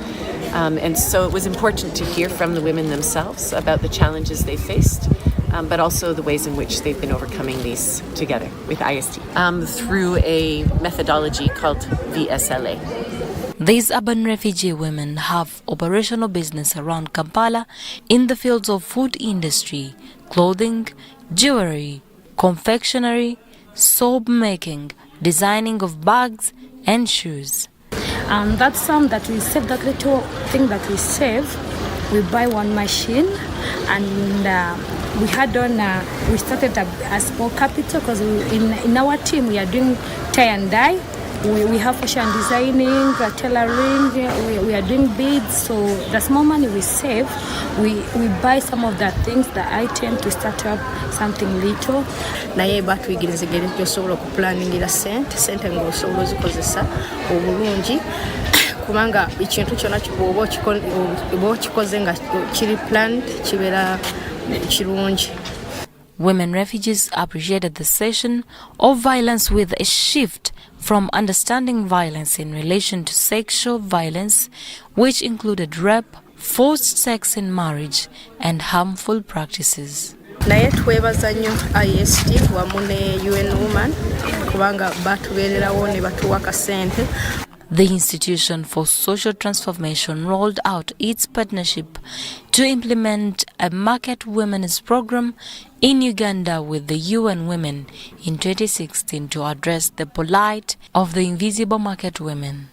And so it was important to hear from the women themselves about the challenges they faced, but also the ways in which they've been overcoming these together with IST through a methodology called VSLA.
These urban refugee women have operational business around Kampala in the fields of food industry, clothing, jewelry, confectionery, soap making, designing of bags and shoes.
That sum that we save, that little thing that we save, we buy one machine, and we started a small capital because in our team we are doing tie and dye. We have fashion designing, tailoring, we are doing beads, so the small money we save, we buy some of the things, the items to start up something little.
Naye batuyigiriza engeri osobola okuplaningira sente ng'osobola ozikozesa obulungi kubanga ekintu kyonna bw'oba okikoze nga kiri planned kibeera kirungi.
Women refugees appreciated the session of violence with a shift from understanding violence in relation to sexual violence, which included rape, forced sex in marriage, and harmful practices.
Naye twebaza nnyo IST wamu ne UN Women kubanga batubeererawo ne batuwa akasente.
The Institution for Social Transformation rolled out its partnership to implement a Market Women's program in Uganda with the UN Women in 2016 to address the plight of the invisible market women.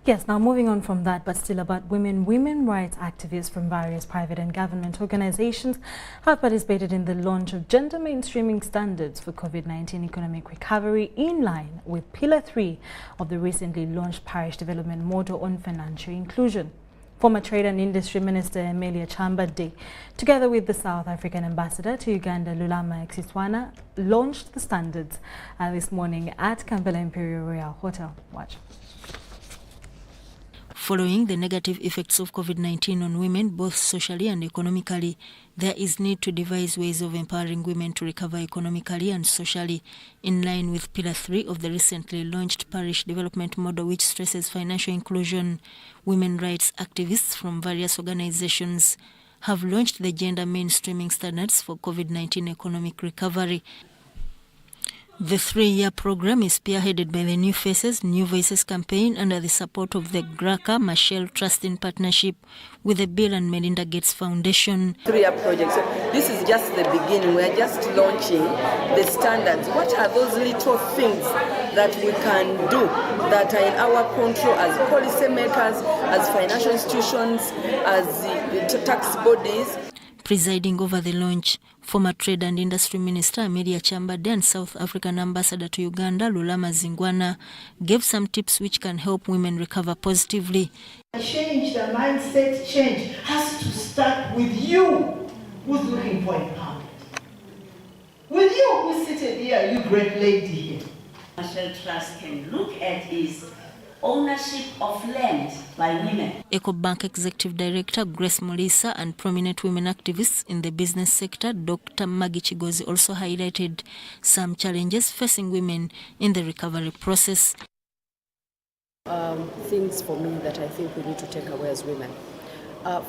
Yes, now moving on from that, but still about women rights activists from various private and government organizations have participated in the launch of gender mainstreaming standards for COVID-19 economic recovery in line with Pillar 3 of the recently launched Parish Development Model on Financial Inclusion. Former Trade and Industry Minister Emilia Chambade, together with the South African Ambassador to Uganda, Lulama Xiswana, launched the standards this morning at Kampala Imperial Royal Hotel. Watch.
Following the negative effects of COVID-19 on women, both socially and economically, there is need to devise ways of empowering women to recover economically and socially, in line with Pillar 3 of the recently launched Parish Development Model, which stresses financial inclusion. Women rights activists from various organizations have launched the gender mainstreaming standards for COVID-19 economic recovery. The 3-year program is spearheaded by the New Faces, New Voices campaign under the support of the Graca Marshall Trust in partnership with the Bill and Melinda Gates Foundation.
3-year project. So this is just the beginning. We are just launching the standards. What are those little things that we can do that are in our control as policy makers, as financial institutions, as the tax bodies?
Presiding over the launch, former Trade and Industry Minister Emilia Chambade and South African Ambassador to Uganda, Lulama Xiswana, gave some tips which can help women recover positively.
Change, the mindset change has to start with you who's looking for empowerment. With you who's sitting here, you great lady here.
Marshall Trust can look at is ownership of land by women.
EcoBank Executive Director Grace Mulisa and prominent women activists in the business sector, Dr. Maggie Chigozi, also highlighted some challenges facing women in the recovery process.
Things for me that I think we need to take away as women.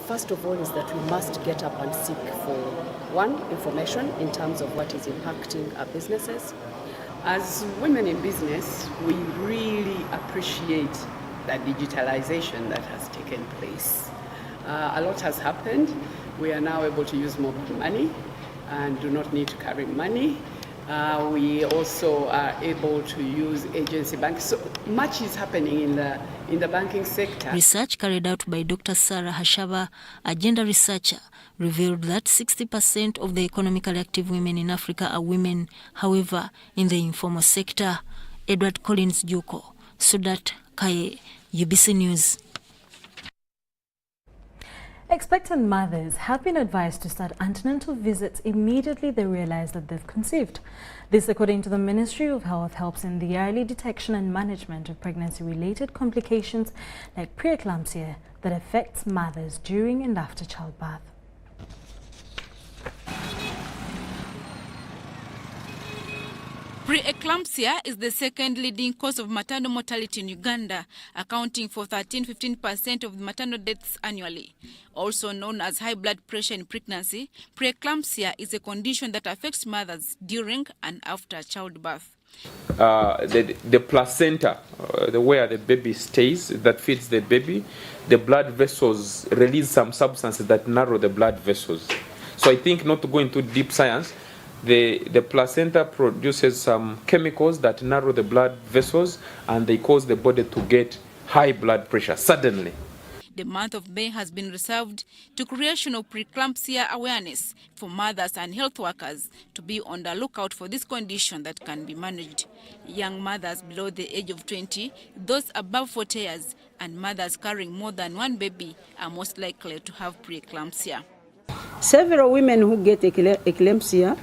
First of all is that we must get up and seek for, one, information in terms of what is impacting our businesses. As women in business, we really appreciate the digitalization that has taken place. A lot has happened. We are now able to use mobile money and do not need to carry money. We also are able to use agency banks. So much is happening in the banking sector.
Research carried out by Dr. Sarah Hashaba, a gender researcher, revealed that 60% of the economically active women in Africa are women. However, in the informal sector, Edward Collins Juko, Sudat Kaye, UBC News.
Expectant mothers have been advised to start antenatal visits immediately they realize that they've conceived. This, according to the Ministry of Health, helps in the early detection and management of pregnancy-related complications like preeclampsia that affects mothers during and after childbirth.
Preeclampsia is the second leading cause of maternal mortality in Uganda, accounting for 13–15% of maternal deaths annually. Also known as high blood pressure in pregnancy, preeclampsia is a condition that affects mothers during and after childbirth.
The placenta, where the baby stays, that feeds the baby, the blood vessels release some substances that narrow the blood vessels. So I think, not to go into deep science, the placenta produces some chemicals that narrow the blood vessels and they cause the body to get high blood pressure suddenly.
The month of May has been reserved to creation of preeclampsia awareness for mothers and health workers to be on the lookout for this condition that can be managed. Young mothers below the age of 20, those above 40 years, and mothers carrying more than one baby are most likely to have preeclampsia.
Several women who get eclampsia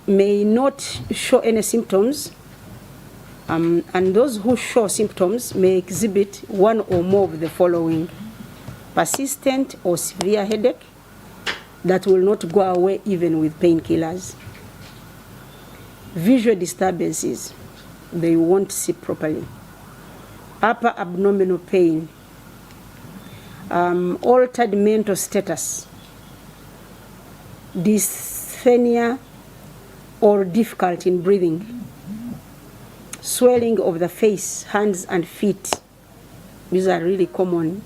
may not show any symptoms, and those who show symptoms may exhibit one or more of the following: persistent or severe headache that will not go away even with painkillers, visual disturbances, they won't see properly, upper abdominal pain, altered mental status, dyspnea or difficulty in breathing, swelling of the face, hands and feet. These are really common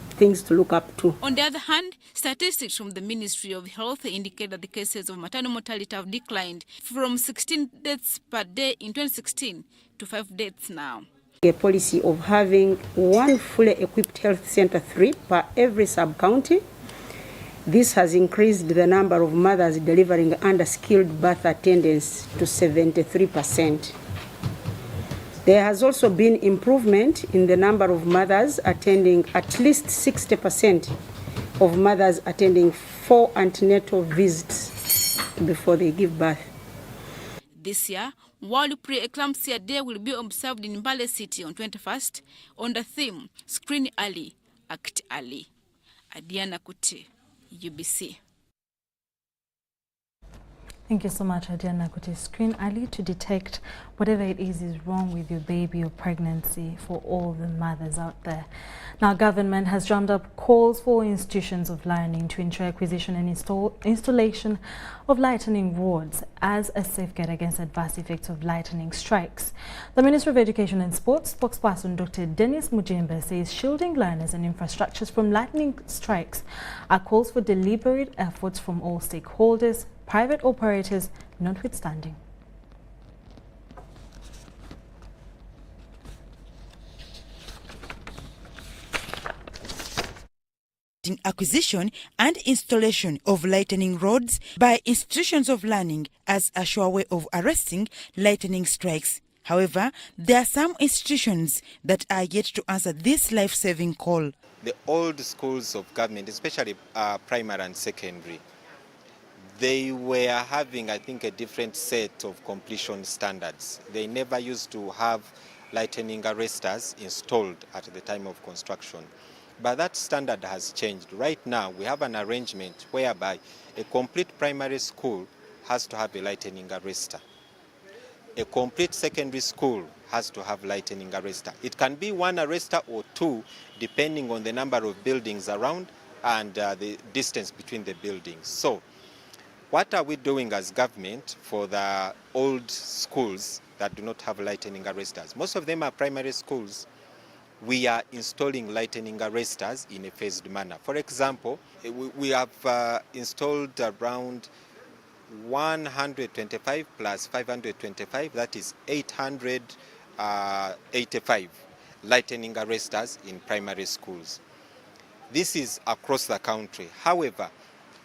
things to look up to.
On the other hand, statistics from the Ministry of Health indicate that the cases of maternal mortality have declined from 16 deaths per day in 2016 to 5 deaths now.
A policy of having one fully equipped health center, 3 per every sub-county. This has increased the number of mothers delivering under skilled birth attendance to 73%. There has also been improvement in the number of mothers attending, at least 60% of mothers attending 4 antenatal visits before they give birth.
This year, World Preeclampsia Day will be observed in Mbale City on 21st on the theme Screen Early, Act Early. Adiana Kuti, UBC.
Thank you so much, Adiana Kuti. Screen early to detect whatever it is wrong with your baby or pregnancy for all the mothers out there. Now, government has drummed up calls for institutions of learning to ensure acquisition and installation of lightning rods as a safeguard against adverse effects of lightning strikes. The Minister of Education and Sports spokesperson Dr. Dennis Mujimba says shielding learners and infrastructures from lightning strikes are calls for deliberate efforts from all stakeholders, private operators notwithstanding.
Acquisition and installation of lightning rods by institutions of learning as a sure way of arresting lightning strikes. However, there are some institutions that are yet to answer this life-saving call.
The old schools of government, especially primary and secondary, they were having, I think, a different set of completion standards. They never used to have lightning arresters installed at the time of construction. But that standard has changed. Right now, we have an arrangement whereby a complete primary school has to have a lightning arrestor. a complete secondary school has to have lightning arrestor. It can be one arrestor or two, depending on the number of buildings around and the distance between the buildings. So, what are we doing as government for the old schools that do not have lightning arresters? Most of them are primary schools. We are installing lightning arresters in a phased manner. For example, we have installed around 125 plus 525, that is 885 lightning arresters in primary schools. This is across the country. However,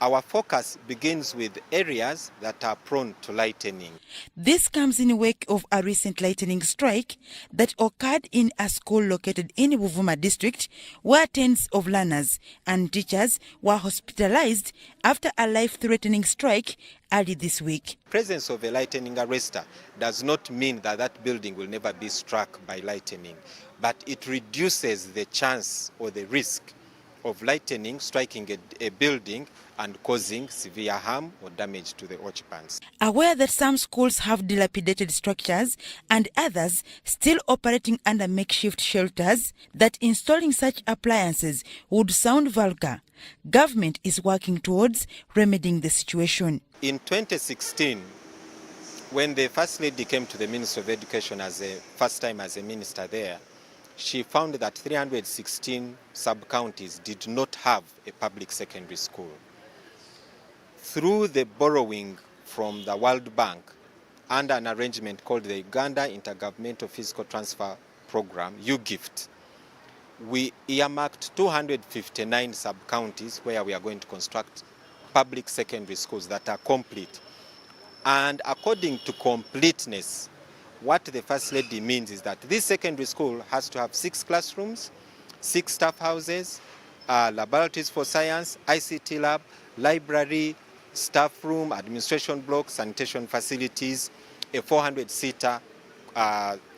our focus begins with areas that are prone to lightning.
This comes in the wake of a recent lightning strike that occurred in a school located in Buvuma district, where tens of learners and teachers were hospitalized after a life-threatening strike early this week.
Presence of a lightning arrestor does not mean that that building will never be struck by lightning, but it reduces the chance or the risk of lightning striking a building and causing severe harm or damage to the occupants.
Aware that some schools have dilapidated structures and others still operating under makeshift shelters, that installing such appliances would sound vulgar, government is working towards remedying the situation.
In 2016, when the First Lady came to the Ministry of Education first time as a minister there, she found that 316 sub-counties did not have a public secondary school. Through the borrowing from the World Bank under an arrangement called the Uganda Intergovernmental Fiscal Transfer Program, UGIFT, we earmarked 259 sub-counties where we are going to construct public secondary schools that are complete. And according to completeness, what the First Lady means is that this secondary school has to have 6 classrooms, 6 staff houses, laboratories for science, ICT lab, library, staff room, administration block, sanitation facilities, a 400-seater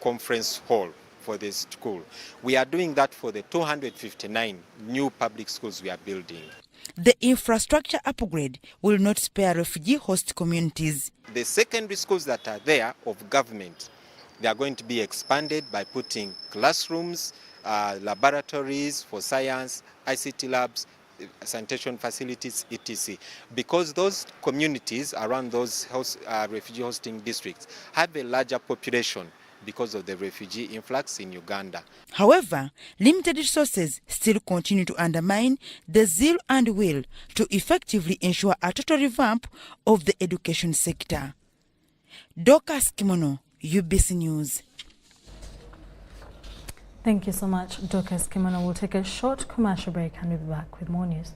conference hall for this school. We are doing that for the 259 new public schools we are building.
The infrastructure upgrade will not spare refugee host communities.
The secondary schools that are there of government, they are going to be expanded by putting classrooms, laboratories for science, ICT labs, sanitation facilities, etc. Because those communities around those refugee hosting districts have a larger population because of the refugee influx in Uganda.
However, limited resources still continue to undermine the zeal and will to effectively ensure a total revamp of the education sector. Dorcas Kimono, UBC News.
Thank you so much, Dorcas Kimono. We'll take a short commercial break and we'll be back with more news.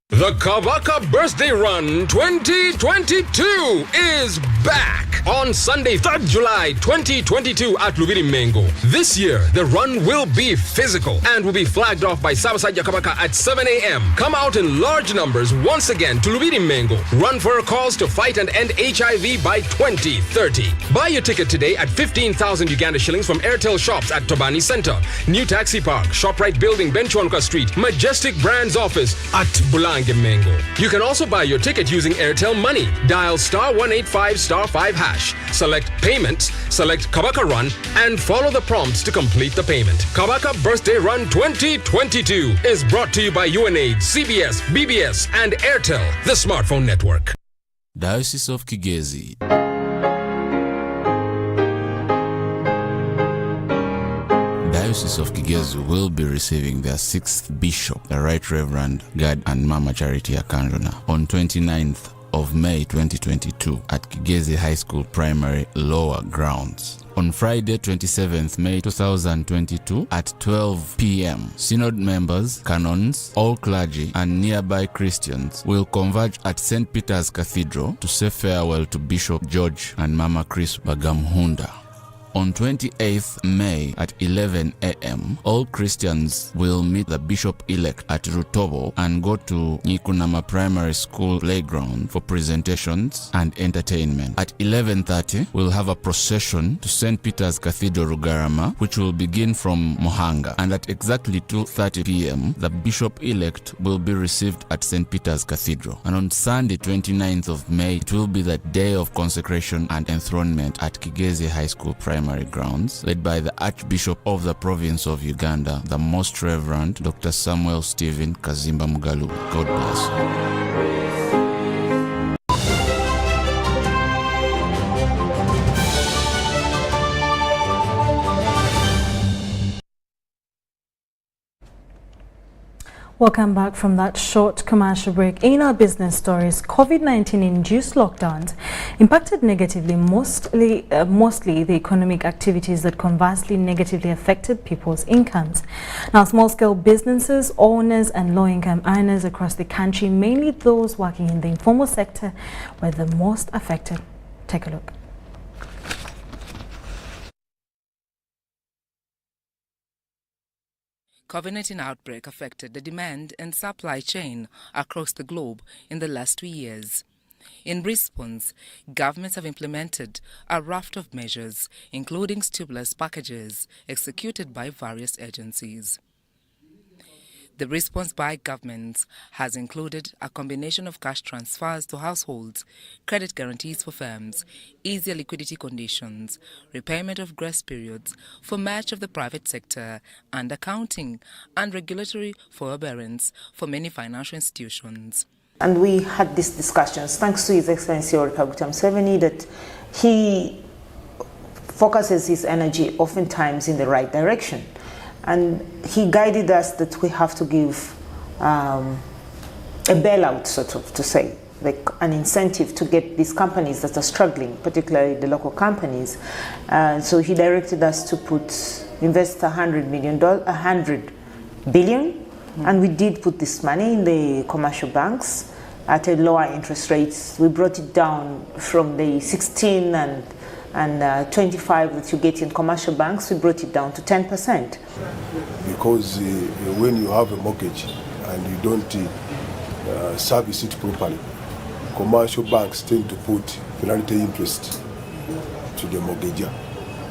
The Kabaka Birthday Run 2022 is back on Sunday, 3rd July 2022 at Lubiri Mengo. This year, the run will be physical and will be flagged off by Sabasaja Kabaka at 7 a.m. Come out in large numbers once again to Lubiri Mengo. Run for a cause to fight and end HIV by 2030. Buy your ticket today at 15,000 Uganda shillings from Airtel shops at Tobani Center, New Taxi Park, ShopRite Building, Benchwanka Street, Majestic Brands Office at Bulange Mengo. You can also buy your ticket using Airtel Money. Dial *185*5 hash. Select Payments, select Kabaka Run, and follow the prompts to complete the payment. Kabaka Birthday Run 2022 is brought to you by UNAID, CBS, BBS, and Airtel, the smartphone network.
Diocese of Kigezi. Diocese of Kigezi will be receiving their 6th bishop, the Right Reverend Gad and Mama Charity Akanjona, on 29th of May 2022 at Kigezi High School Primary Lower Grounds. On Friday 27th May 2022 at 12 p.m., Synod members, canons, all clergy and nearby Christians will converge at St. Peter's Cathedral to say farewell to Bishop George and Mama Chris Bagamhunda. On 28th May at 11 a.m., all Christians will meet the Bishop-elect at Rutobo and go to Nyikunama Primary School playground for presentations and entertainment. At 11:30, we'll have a procession to St. Peter's Cathedral Rugarama, which will begin from Mohanga. And at exactly 2:30 p.m., the Bishop-elect will be received at St. Peter's Cathedral. And on Sunday, 29th of May, it will be the day of consecration and enthronement at Kigezi High School Primary Grounds, led by the Archbishop of the province of Uganda, the Most Reverend Dr. Samuel Stephen Kazimba Mugalu. God bless you.
Welcome back from that short commercial break. In our business stories, COVID-19 induced lockdowns impacted negatively mostly the economic activities that conversely negatively affected people's incomes. Now, small-scale businesses, owners and low-income earners across the country, mainly those working in the informal sector, were the most affected. Take a look.
COVID-19 outbreak affected the demand and supply chain across the globe in the last 2 years. In response, governments have implemented a raft of measures, including stimulus packages executed by various agencies. The response by governments has included a combination of cash transfers to households, credit guarantees for firms, easier liquidity conditions, repayment of grace periods for much of the private sector, and accounting and regulatory forbearance for many financial institutions.
And we had these discussions, thanks to His Excellency Museveni, that he focuses his energy oftentimes in the right direction. And he guided us that we have to give a bailout, sort of, to say, like an incentive to get these companies that are struggling, particularly the local companies. So he directed us to invest $100 billion, and we did put this money in the commercial banks at a lower interest rates. We brought it down from the 16 and 25 that you get in commercial banks, we brought it down to 10%.
Because when you have a mortgage and you don't service it properly, commercial banks tend to put penalty interest to the mortgager,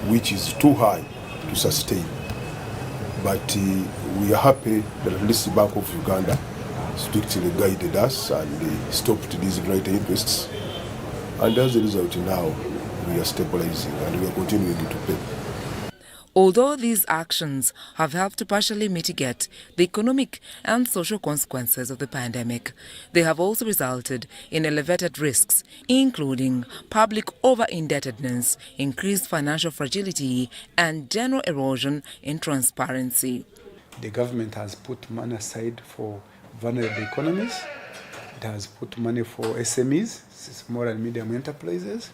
which is too high to sustain. But we are happy that at least the Bank of Uganda strictly guided us and stopped these greater interests. And as a result now, we are stabilizing and we are continuing to pay.
Although these actions have helped to partially mitigate the economic and social consequences of the pandemic, they have also resulted in elevated risks, including public over-indebtedness, increased financial fragility, and general erosion in transparency.
The government has put money aside for vulnerable economies. It has put money for SMEs, small and medium enterprises.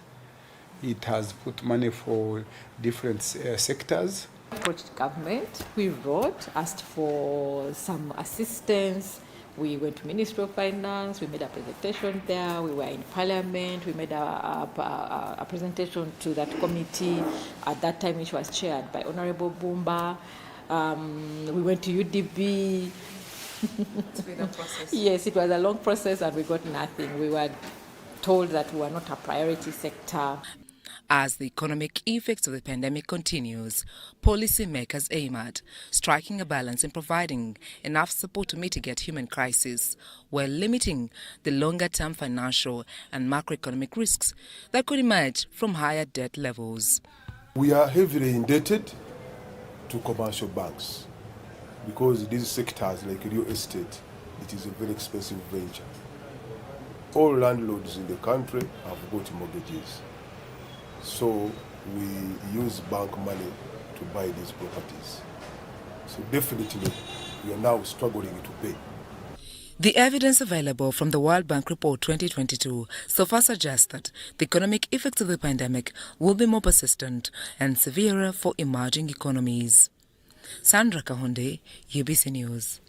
It has put money for different sectors.
Approached government, we wrote, asked for some assistance. We went to Ministry of Finance, we made a presentation there, we were in Parliament, we made a presentation to that committee at that time, which was chaired by Honorable Bumba. We went to UDB.
It's been a process.
Yes, it was a long process and we got nothing. We were told that we were not a priority sector.
As the economic effects of the pandemic continues, policymakers aim at striking a balance in providing enough support to mitigate human crisis while limiting the longer-term financial and macroeconomic risks that could emerge from higher debt levels.
We are heavily indebted to commercial banks because these sectors like real estate, it is a very expensive venture. All landlords in the country have got mortgages. So we use bank money to buy these properties. So definitely we are now struggling to pay.
The evidence available from the World Bank Report 2022 so far suggests that the economic effects of the pandemic will be more persistent and severer for emerging economies. Sandra Kahonde, UBC News.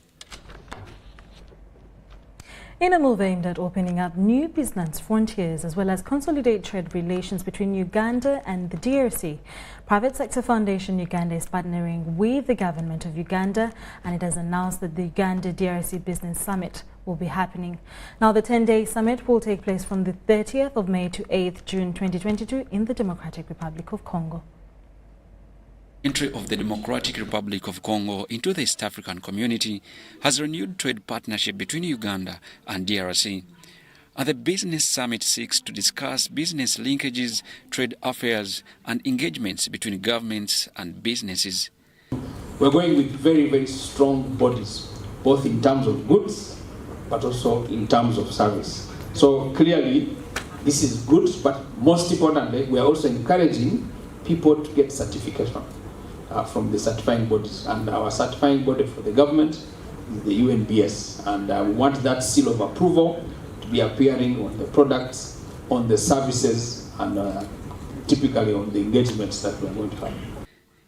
In a move aimed at opening up new business frontiers as well as consolidate trade relations between Uganda and the DRC, Private Sector Foundation Uganda is partnering with the government of Uganda, and it has announced that the Uganda-DRC Business Summit will be happening. Now, the 10-day summit will take place from the 30th of May to 8th June 2022 in the Democratic Republic of Congo.
Entry of the Democratic Republic of Congo into the East African community has renewed trade partnership between Uganda and DRC. And the Business Summit seeks to discuss business linkages, trade affairs, and engagements between governments and businesses.
We're going with very, very strong bodies, both in terms of goods, but also in terms of service. So clearly, this is good, but most importantly, we are also encouraging people to get certification from the certifying bodies, and our certifying body for the government is the UNBS, and we want that seal of approval to be appearing on the products, on the services, and typically on the engagements that we are going to have.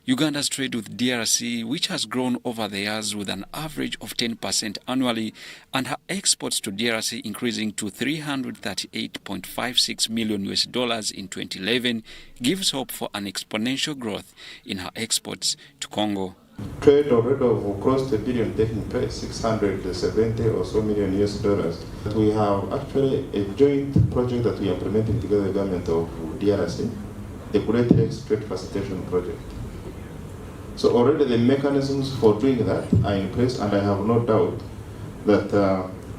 Uganda's trade with DRC, which has grown over the years with an average of 10% annually, and her exports to DRC increasing to $338.56 million in 2011, gives hope for an exponential growth in her exports to Congo.
Trade already of close to $1 billion taking place, 670 or so million US dollars. We have actually a joint project that we are implementing together with the government of DRC, the Great Lakes Trade Facilitation Project. So already the mechanisms for doing that are in place, and I have no doubt that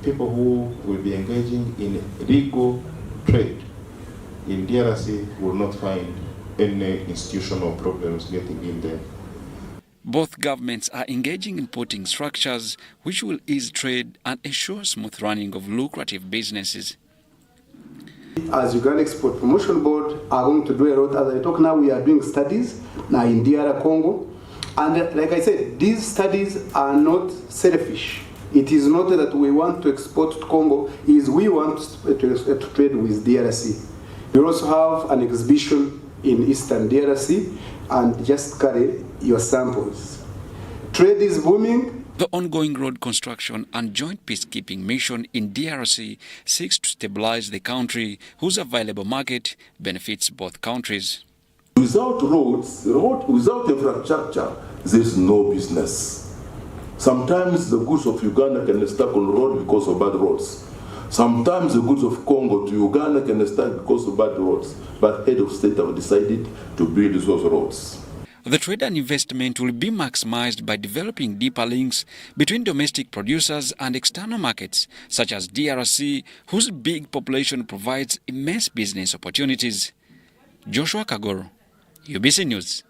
people who will be engaging in legal trade in DRC will not find any institutional problems getting in there.
Both governments are engaging in porting structures which will ease trade and ensure smooth running of lucrative businesses.
As Uganda Export Promotion Board are going to do a lot. As I talk now, we are doing studies now in DR Congo. And like I said, these studies are not selfish. It is not that we want to export to Congo, it is we want to trade with DRC. We also have an exhibition in Eastern DRC, and just carry your samples. Trade is booming.
The ongoing road construction and joint peacekeeping mission in DRC seeks to stabilize the country, whose available market benefits both countries.
Without roads, without infrastructure, there is no business. Sometimes the goods of Uganda can stuck on the road because of bad roads. Sometimes the goods of Congo to Uganda can stuck because of bad roads. But head of state have decided to build those roads.
The trade and investment will be maximized by developing deeper links between domestic producers and external markets, such as DRC, whose big population provides immense business opportunities. Joshua Kagoro, UBC News.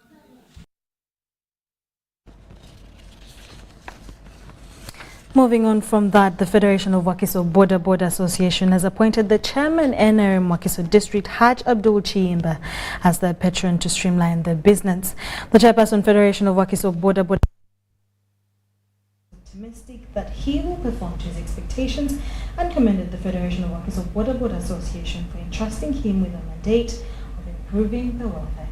Moving on from that, the Federation of Wakiso Boda Boda Association has appointed the chairman NRM Wakiso District, Haj Abdul Chiimba, as their patron to streamline their business. The chairperson Federation of Wakiso Boda Boda optimistic that he will perform to his expectations and commended the Federation of Wakiso Boda Boda Association for entrusting him with a mandate of improving the welfare.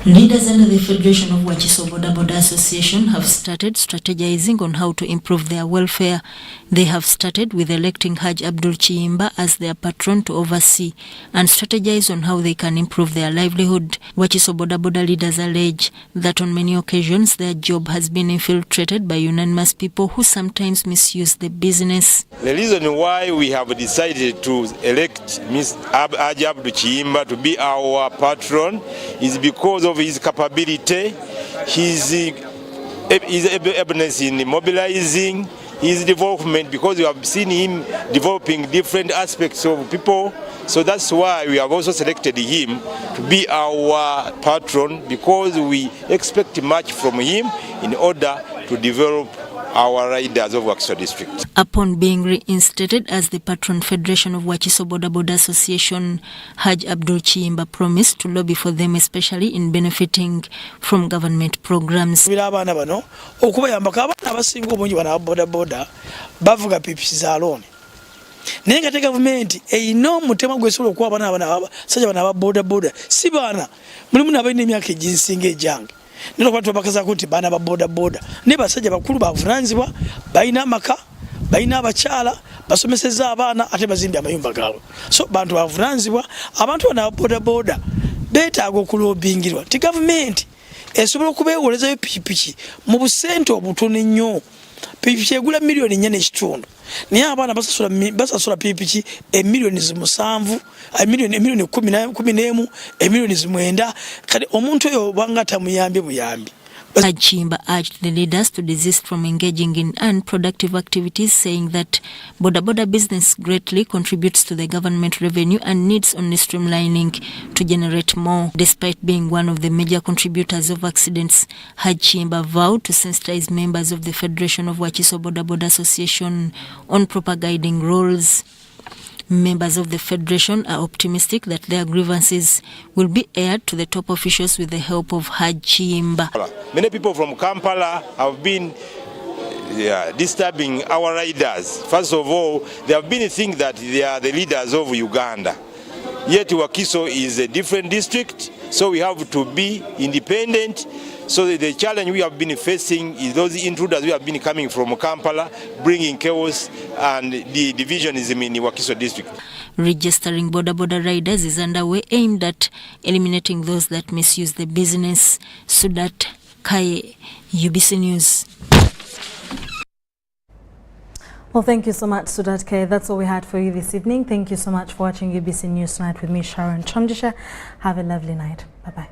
Leaders under the Federation of Wakiso Boda Boda Association have started strategizing on how to improve their welfare. They have started with electing Haj Abdul Chiimba as their patron to oversee and strategize on how they can improve their livelihood. Wakiso Boda Boda leaders allege that on many occasions their job has been infiltrated by unanimous people who sometimes misuse the business.
The reason why we have decided to elect Ms. Haj Abdul Chiimba to be our patron is because of his capability, his ability in mobilizing, his development, because we have seen him developing different aspects of people. So that's why we have also selected him to be our patron, because we expect much from him in order to develop our riders of Wakiso District.
Upon being reinstated as the patron Federation of Wakiso Boda Boda Association, Haj Abdul Chiimba promised to lobby for them, especially in benefiting from government programs.
Nenga te government eino mutema gwesolo kwa bana sajja bana boda boda si bana mulimu nabaine emyaka ejinsinga ejange nino kwatu bakaza kuti bana ba boda boda ne basajja bakulu bavunaanzibwa baina maka balina abakyala basomeseza abaana ate bazimbye amayumba gaabwe. So bantu bavunanzibwa, abantu bana boda boda beetaaga okulobingirwa ti gavumenti esobola okubeewolezayo pikipiki mu busente obutono ennyo. Pikipiki egula miliyoni 4.5. Naye abaana basasula pikipiki emiliyoni 7, emiliyoni 11, emiliyoni 9. Kati omuntu oyo banga tamuyambye buyambi.
Chimba urged the leaders to desist from engaging in unproductive activities, saying that border business greatly contributes to the government revenue and needs only streamlining to generate more. Despite being one of the major contributors of accidents, Chimba vowed to sensitize members of the Federation of Wachiso Border Association on proper guiding rules. Members of the Federation are optimistic that their grievances will be aired to the top officials with the help of Chimba.
Many people from Kampala have been disturbing our riders. First of all, they have been thinking that they are the leaders of Uganda. Yet Wakiso is a different district, so we have to be independent. So the challenge we have been facing is those intruders who have been coming from Kampala, bringing chaos and the divisionism in Wakiso district.
Registering border riders is underway, aimed at eliminating those that misuse the business. Sudat Kaye, UBC News.
Well, thank you so much, Sudat Kaye. That's all we had for you this evening. Thank you so much for watching UBC News Tonight with me, Sharon Kyomugisha. Have a lovely night. Bye-bye.